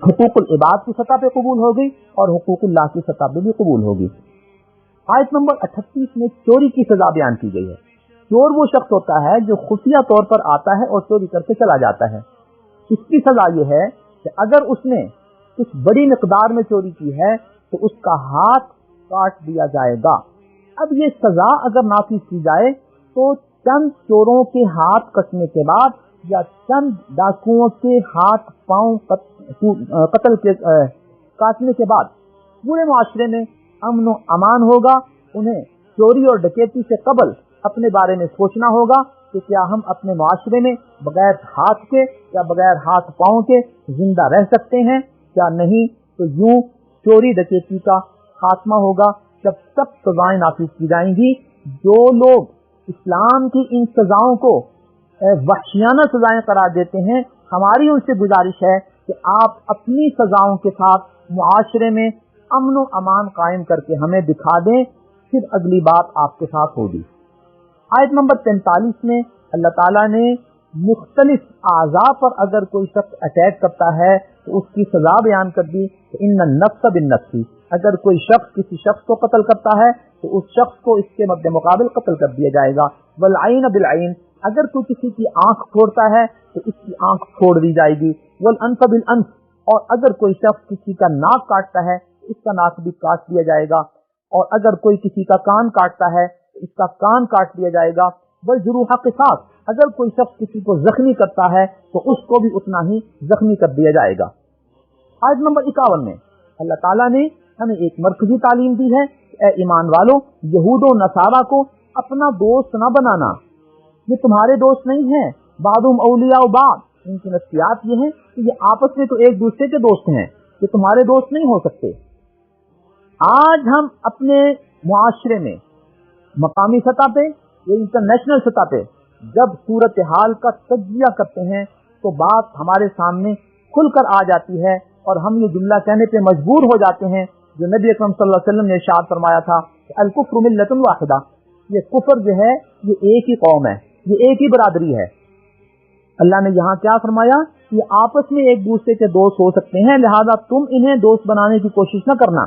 حقوق العباد کی سطح پہ قبول ہوگی اور حقوق اللہ کی سطح پہ بھی قبول ہوگی۔ آیت نمبر 38 میں چوری کی سزا بیان کی گئی ہے۔ چور وہ شخص ہوتا ہے جو خفیہ طور پر آتا ہے اور چوری کر کے چلا جاتا ہے۔ اس کی سزا یہ ہے کہ اگر اس نے کچھ بڑی مقدار میں چوری کی ہے تو اس کا ہاتھ کاٹ دیا جائے گا۔ اب یہ سزا اگر نافذ کی جائے تو چند چوروں کے ہاتھ کٹنے کے بعد یا چند ڈاکوؤں کے ہاتھ پاؤں قتل کے کاٹنے کے بعد پورے معاشرے میں امن و امان ہوگا۔ انہیں چوری اور ڈکیتی سے قبل اپنے بارے میں سوچنا ہوگا کہ کیا ہم اپنے معاشرے میں بغیر ہاتھ کے یا بغیر ہاتھ پاؤں کے زندہ رہ سکتے ہیں کیا نہیں۔ تو یوں چوری ڈکیتی کا خاتمہ ہوگا جب سب سزائیں نافذ کی جائیں گی۔ جو لوگ اسلام کی ان سزاؤں کو وحشیانہ سزائیں قرار دیتے ہیں، ہماری ان سے گزارش ہے کہ آپ اپنی سزاؤں کے ساتھ معاشرے میں امن و امان قائم کر کے ہمیں دکھا دیں، پھر اگلی بات آپ کے ساتھ ہوگی۔ آیت نمبر 43 میں اللہ تعالیٰ نے مختلف اعضاء پر اگر کوئی شخص اٹیک کرتا ہے تو اس کی سزا بیان کر دی کہ ان النفس بالنفس، اگر کوئی شخص کسی شخص کو قتل کرتا ہے تو اس شخص کو اس کے مد مقابل قتل کر دیا جائے گا۔ والعین بالعین، اگر کوئی کسی کی آنکھ پھوڑتا ہے تو اس کی آنکھ پھوڑ دی جائے گی۔ والانف بالانف، اور اگر کوئی شخص کسی کا ناک کاٹتا ہے تو اس کا ناک بھی کاٹ دیا جائے گا، اور اگر کوئی کسی کا کان کاٹتا ہے تو اس کا کان کاٹ دیا جائے گا۔ والجروح قصاص، اگر کوئی شخص کسی کو زخمی کرتا ہے تو اس کو بھی اتنا ہی زخمی کر دیا جائے گا۔ آیت نمبر 51 میں اللہ تعالیٰ نے ہمیں ایک مرکزی تعلیم دی ہے کہ اے ایمان والو، یہود و نصارہ کو اپنا دوست نہ بنانا، یہ تمہارے دوست نہیں ہیں۔ بعضهم اولیاء بعض، ان کی نفسیات یہ ہے کہ یہ آپس میں تو ایک دوسرے کے دوست ہیں، یہ تمہارے دوست نہیں ہو سکتے۔ آج ہم اپنے معاشرے میں مقامی سطح پہ یا انٹرنیشنل سطح پہ جب صورتحال کا تجزیہ کرتے ہیں تو بات ہمارے سامنے کھل کر آ جاتی ہے، اور ہم یہ جملہ کہنے پہ مجبور ہو جاتے ہیں جو نبی اکرم صلی اللہ علیہ وسلم نے ارشاد فرمایا تھا کہ الکفر ملۃ واحدہ، یہ کفر جو ہے یہ ایک ہی قوم ہے، یہ ایک ہی برادری ہے۔ اللہ نے یہاں کیا فرمایا کہ یہ آپس میں ایک دوسرے کے دوست ہو سکتے ہیں، لہذا تم انہیں دوست بنانے کی کوشش نہ کرنا۔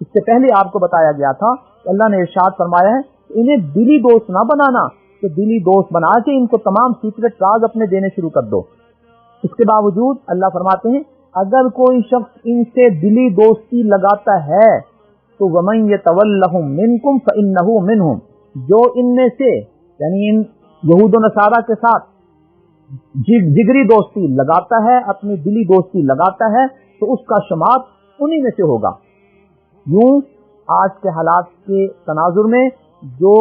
اس سے پہلے آپ کو بتایا گیا تھا کہ اللہ نے ارشاد فرمایا ہے کہ انہیں دلی دوست نہ بنانا، کہ دلی دوست بنا کے ان کو تمام سیکرٹ راز اپنے دینے شروع کر دو۔ اس کے باوجود اللہ فرماتے ہیں اگر کوئی شخص ان سے دلی دوستی لگاتا ہے تو وَمَن يَتَوَلَّهُم مِّنكُمْ فَإِنَّهُ مِنْهُمْ، جو ان میں سے یعنی ان یہود و نصارہ کے ساتھ جگری دوستی لگاتا ہے، اپنی دلی دوستی لگاتا ہے، تو اس کا شمار انہی میں سے ہوگا۔ یوں آج کے حالات کے تناظر میں جو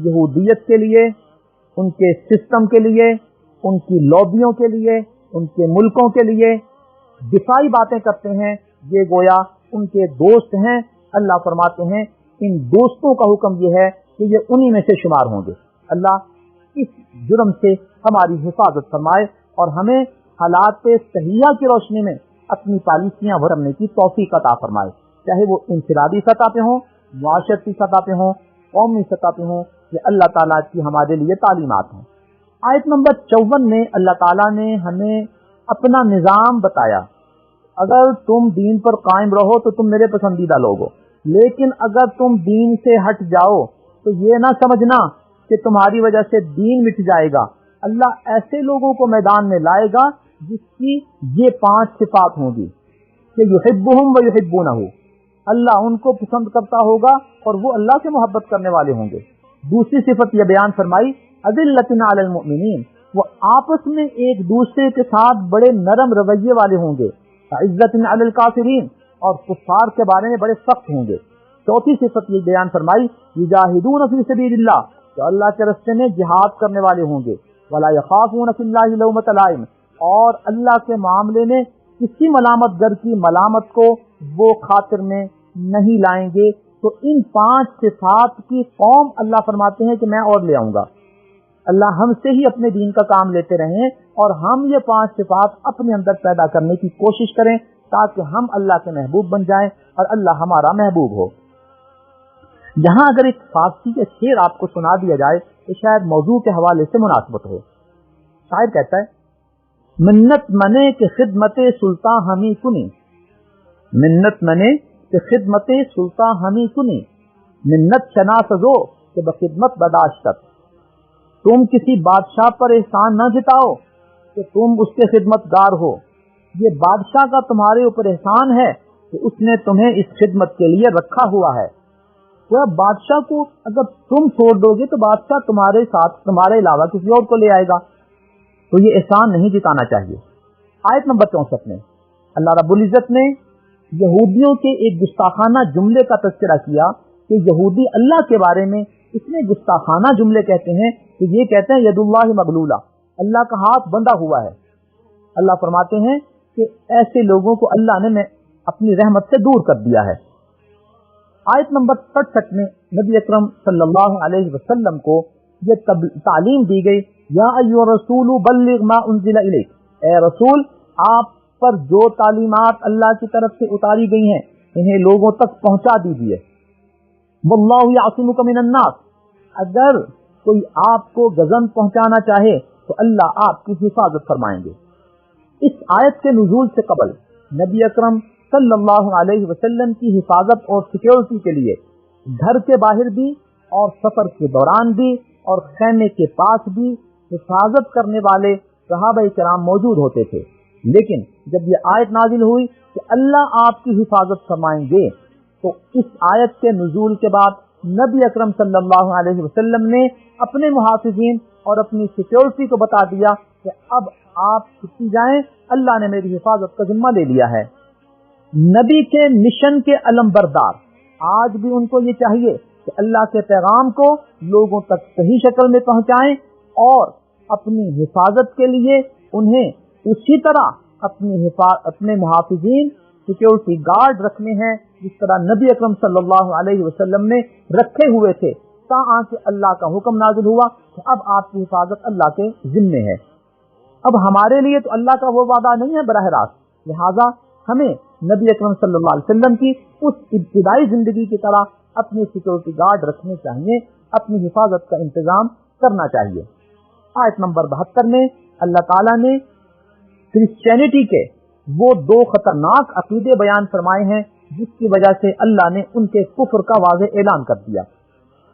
یہودیت کے لیے، ان کے سسٹم کے لیے، ان کی لوبیوں کے لیے، ان کے ملکوں کے لیے دفاعی باتیں کرتے ہیں، یہ گویا ان کے دوست ہیں۔ اللہ فرماتے ہیں ان دوستوں کا حکم یہ ہے کہ یہ انہی میں سے شمار ہوں گے۔ اللہ اس جرم سے ہماری حفاظت فرمائے اور ہمیں حالات صحیحہ کی روشنی میں اپنی پالیسیاں بھرنے کی توفیق عطا فرمائے، چاہے وہ انفرادی سطح پہ ہوں، معاشرتی سطح پہ ہوں، قومی سطح پہ ہوں۔ یہ اللہ تعالیٰ کی ہمارے لیے تعلیمات ہیں۔ آیت نمبر 54 میں اللہ تعالیٰ نے ہمیں اپنا نظام بتایا، اگر تم دین پر قائم رہو تو تم میرے پسندیدہ لوگ ہو، لیکن اگر تم دین سے ہٹ جاؤ تو یہ نہ سمجھنا کہ تمہاری وجہ سے دین مٹ جائے گا۔ اللہ ایسے لوگوں کو میدان میں لائے گا جس کی یہ 5 صفات ہوں گی کہ یحبہم و یحبونہ، اللہ ان کو پسند کرتا ہوگا اور وہ اللہ سے محبت کرنے والے ہوں گے۔ دوسری صفت یہ بیان فرمائی اذلۃ علی المؤمنین، وہ آپس میں ایک دوسرے کے ساتھ بڑے نرم رویے والے ہوں گے۔ عزت علی الکافرین، اور کفار کے بارے میں بڑے سخت ہوں گے۔ چوتھی صفت یہ بیان فرمائی یجاہدون فی سبیل اللہ، تو اللہ کے راستے میں جہاد کرنے والے ہوں گے۔ ولا یخافون فی اللہ لومۃ لائم، اور اللہ کے معاملے میں کسی ملامت گر کی ملامت کو وہ خاطر میں نہیں لائیں گے۔ تو ان 5 صفات کی قوم اللہ فرماتے ہیں کہ میں اور لے آؤں گا۔ اللہ ہم سے ہی اپنے دین کا کام لیتے رہیں اور ہم یہ 5 صفات اپنے اندر پیدا کرنے کی کوشش کریں تاکہ ہم اللہ کے محبوب بن جائیں اور اللہ ہمارا محبوب ہو۔ یہاں اگر ایک فارسی کے شعر آپ کو سنا دیا جائے تو شاید موضوع کے حوالے سے مناسبت ہو۔ شاعر کہتا ہے منت منے کہ خدمت سلطان ہمیں کنی، منت منے کہ خدمت سلطان ہمیں کنی، منت شناسزو کہ بخدمت بداشتت، تم کسی بادشاہ پر احسان نہ جتاؤ کہ تم اس کے خدمت گار ہو، یہ بادشاہ کا تمہارے اوپر احسان ہے کہ اس نے تمہیں اس خدمت کے لیے رکھا ہوا ہے۔ وہ بادشاہ کو اگر تم چھوڑ دو گے تو بادشاہ تمہارے ساتھ تمہارے علاوہ کسی اور کو لے آئے گا، تو یہ احسان نہیں جتانا چاہیے۔ آیت نمبر 64 میں اللہ رب العزت نے یہودیوں کے ایک گستاخانہ جملے کا تذکرہ کیا کہ یہودی اللہ کے بارے میں اتنے گستاخانہ جملے کہتے ہیں کہ یہ کہتے ہیں ید اللہ مغلولہ، اللہ کا ہاتھ بندھا ہوا ہے۔ اللہ فرماتے ہیں کہ ایسے لوگوں کو اللہ نے اپنی رحمت سے دور کر دیا ہے۔ آیت نمبر 67 میں نبی اکرم صلی اللہ علیہ وسلم کو یہ تعلیم دی گئی یا ایھا الرسول بلغ ما انزل الیک، اے رسول آپ پر جو تعلیمات اللہ کی طرف سے اتاری گئی ہیں انہیں لوگوں تک پہنچا دیجیے۔ واللہ یعصمک من الناس، اگر کوئی آپ کو غضب پہنچانا چاہے تو اللہ آپ کی حفاظت فرمائیں گے۔ اس آیت کے نزول سے قبل نبی اکرم صلی اللہ علیہ وسلم کی حفاظت اور سیکیورٹی کے لیے گھر کے باہر بھی اور سفر کے دوران بھی اور خیمے کے پاس بھی حفاظت کرنے والے صحابہ کرام موجود ہوتے تھے، لیکن جب یہ آیت نازل ہوئی کہ اللہ آپ کی حفاظت فرمائیں گے تو اس آیت کے نزول کے بعد نبی اکرم صلی اللہ علیہ وسلم نے اپنے محافظین اور اپنی سیکیورٹی کو بتا دیا کہ اب آپ چھٹی جائیں، اللہ نے میری حفاظت کا ذمہ لے لیا ہے۔ نبی کے مشن کے علم بردار آج بھی ان کو یہ چاہیے کہ اللہ کے پیغام کو لوگوں تک صحیح شکل میں پہنچائیں اور اپنی حفاظت کے لیے انہیں اسی طرح اپنے محافظین سیکیورٹی گارڈ رکھنے ہیں جس طرح نبی اکرم صلی اللہ علیہ وسلم نے رکھے ہوئے تھے، تاں کہ اللہ کا حکم نازل ہوا کہ اب آپ کی حفاظت اللہ کے ذمے ہے۔ اب ہمارے لیے تو اللہ کا وہ وعدہ نہیں ہے براہ راست، لہذا ہمیں نبی اکرم صلی اللہ علیہ وسلم کی اس ابتدائی زندگی کی طرح اپنے سیکیورٹی گارڈ رکھنے چاہیے، اپنی حفاظت کا انتظام کرنا چاہیے۔ آیت نمبر 72 میں اللہ تعالیٰ نے کرسچینٹی کے وہ 2 خطرناک عقیدے بیان فرمائے ہیں جس کی وجہ سے اللہ نے ان کے کفر کا واضح اعلان کر دیا۔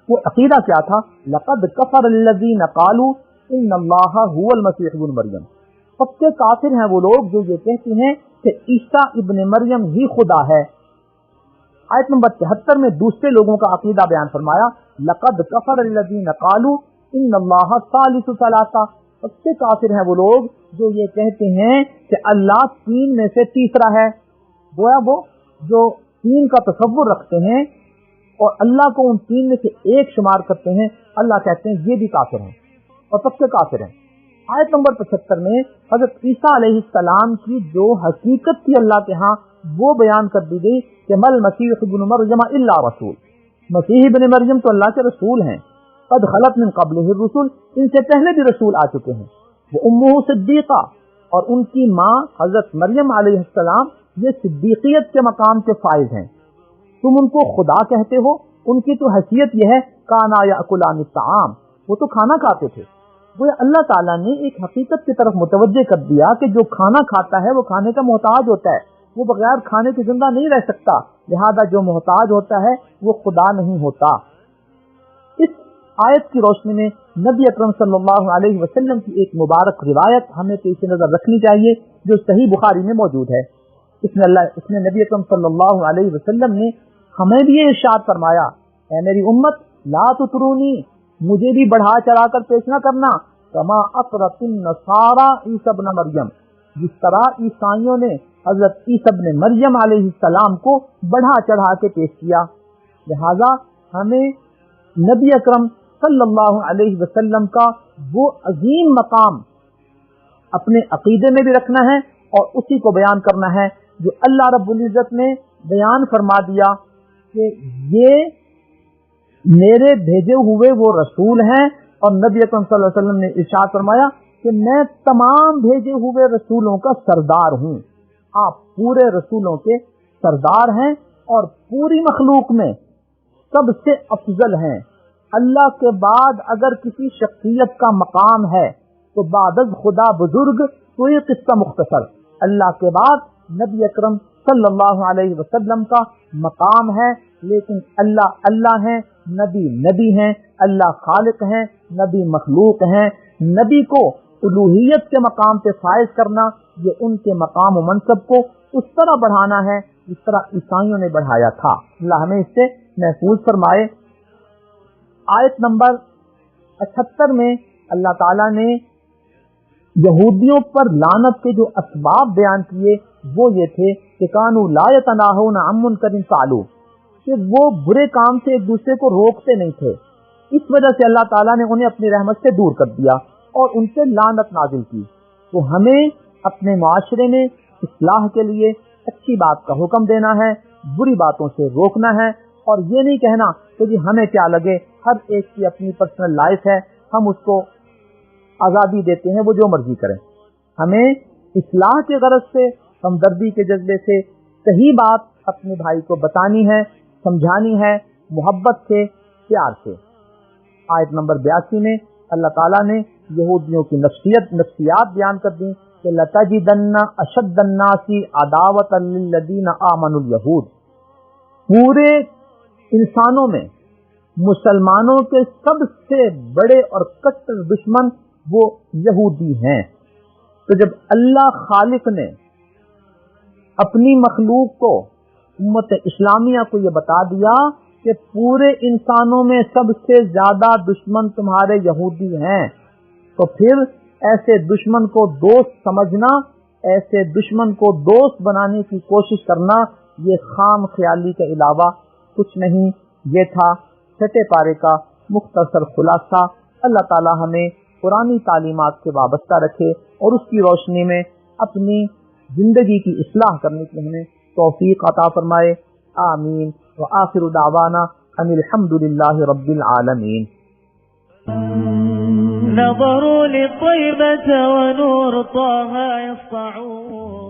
وہ عقیدہ کیا تھا؟ لقد کفر الذین قالوا ان اللہ هو المسیح ابن مریم، پکے کافر ہیں وہ لوگ جو یہ کہتے ہیں کہ عیسیٰ ابن مریم ہی خدا ہے۔ آیت نمبر 73 میں دوسرے لوگوں کا عقیدہ بیان فرمایا لقد کفر الذین قالوا ان اللہ ثالث ثلاثہ، پکے کافر ہیں وہ لوگ جو یہ کہتے ہیں کہ اللہ 3 میں سے تیسرا ہے۔ گویا وہ جو 3 کا تصور رکھتے ہیں اور اللہ کو ان 3 میں سے ایک شمار کرتے ہیں، اللہ کہتے ہیں یہ بھی کافر ہیں اور پکے کافر ہیں۔ آیت نمبر 75 میں حضرت عیسیٰ علیہ السلام کی جو حقیقت تھی اللہ کے ہاں وہ بیان کر دی گئی کہ مل مسیح ابن مریم الا رسول، مسیح ابن مریم تو اللہ کے رسول ہیں۔ قد خلت من قبلہ الرسل، ان سے پہلے بھی رسول آ چکے ہیں، وہ امہ صدیقہ، اور ان کی ماں حضرت مریم علیہ السلام یہ صدیقیت کے مقام کے فائز ہیں، تم ان کو خدا کہتے ہو، ان کی تو حیثیت یہ ہے کانا یاکلان الطعام، وہ تو کھانا کھاتے تھے۔ وہ اللہ تعالیٰ نے ایک حقیقت کی طرف متوجہ کر دیا کہ جو کھانا کھاتا ہے وہ کھانے کا محتاج ہوتا ہے، وہ بغیر کھانے کے زندہ نہیں رہ سکتا، لہذا جو محتاج ہوتا ہے وہ خدا نہیں ہوتا۔ اس آیت کی روشنی میں نبی اکرم صلی اللہ علیہ وسلم کی ایک مبارک روایت ہمیں پیش نظر رکھنی چاہیے جو صحیح بخاری میں موجود ہے۔ اس میں نبی اکرم صلی اللہ علیہ وسلم نے ہمیں بھی یہ ارشاد فرمایا، اے میری امت لا تطرونی، مجھے بھی بڑھا چڑھا کر پیش نہ کرنا، کما اطرت النصارى عیسی ابن مریم، جس طرح عیسائیوں نے حضرت عیسی ابن مریم علیہ السلام کو بڑھا چڑھا کے پیش کیا۔ لہذا ہمیں نبی اکرم صلی اللہ علیہ وسلم کا وہ عظیم مقام اپنے عقیدے میں بھی رکھنا ہے اور اسی کو بیان کرنا ہے جو اللہ رب العزت نے بیان فرما دیا کہ یہ میرے بھیجے ہوئے وہ رسول ہیں، اور نبی اکرم صلی اللہ علیہ وسلم نے ارشاد فرمایا کہ میں تمام بھیجے ہوئے رسولوں کا سردار ہوں، آپ پورے رسولوں کے سردار ہیں اور پوری مخلوق میں سب سے افضل ہیں۔ اللہ کے بعد اگر کسی شخصیت کا مقام ہے تو بعد از خدا بزرگ، تو یہ قصہ مختصر، اللہ کے بعد نبی اکرم صلی اللہ علیہ وسلم کا مقام ہے، لیکن اللہ اللہ ہیں، نبی نبی ہیں، اللہ خالق ہیں، نبی مخلوق ہیں۔ نبی کو الوہیت کے مقام پہ فائز کرنا، یہ ان کے مقام و منصب کو اس طرح بڑھانا ہے جس طرح عیسائیوں نے بڑھایا تھا۔ اللہ ہمیں اس سے محفوظ فرمائے۔ آیت نمبر 78 میں اللہ تعالیٰ نے یہودیوں پر لعنت کے جو اسباب بیان کیے وہ یہ تھے کہ کانوا لا یتناہون عن منکر فعلوہ، کہ وہ برے کام سے ایک دوسرے کو روکتے نہیں تھے، اس وجہ سے اللہ تعالیٰ نے انہیں اپنی رحمت سے دور کر دیا اور ان سے لعنت نازل کی۔ تو ہمیں اپنے معاشرے میں اصلاح کے لیے اچھی بات کا حکم دینا ہے، بری باتوں سے روکنا ہے، اور یہ نہیں کہنا کہ جی ہمیں کیا لگے، ہر ایک کی اپنی پرسنل لائف ہے، ہم اس کو آزادی دیتے ہیں وہ جو مرضی کریں۔ ہمیں اصلاح کے غرض سے، ہمدردی کے جذبے سے صحیح بات اپنے بھائی کو بتانی ہے، سمجھانی ہے، محبت سے، پیار سے۔ آیت نمبر 82 میں اللہ تعالیٰ نے یہودیوں کی نفسیات بیان کر دی کہ لَتَجِدَنَّ أَشَدَّ النَّاسِ عَدَاوَةً لِلَّذِينَ آمَنُوا الْيَهُودَ، پورے انسانوں میں مسلمانوں کے سب سے بڑے اور کٹر دشمن وہ یہودی ہیں۔ تو جب اللہ خالق نے اپنی مخلوق کو، امت اسلامیہ کو یہ بتا دیا کہ پورے انسانوں میں سب سے زیادہ دشمن تمہارے یہودی ہیں، تو پھر ایسے دشمن کو دوست سمجھنا، ایسے دشمن کو دوست بنانے کی کوشش کرنا، یہ خام خیالی کے علاوہ کچھ نہیں۔ یہ تھا چھٹے پارے کا مختصر خلاصہ۔ اللہ تعالی ہمیں قرآنی تعلیمات سے وابستہ رکھے اور اس کی روشنی میں اپنی زندگی کی اصلاح کرنے کی ہمیں توفیق عطا فرمائے۔ آمین۔ وآخر دعوانا ان الحمد للہ رب العالمین۔ نظروا لطيبة ونور طه يسطعون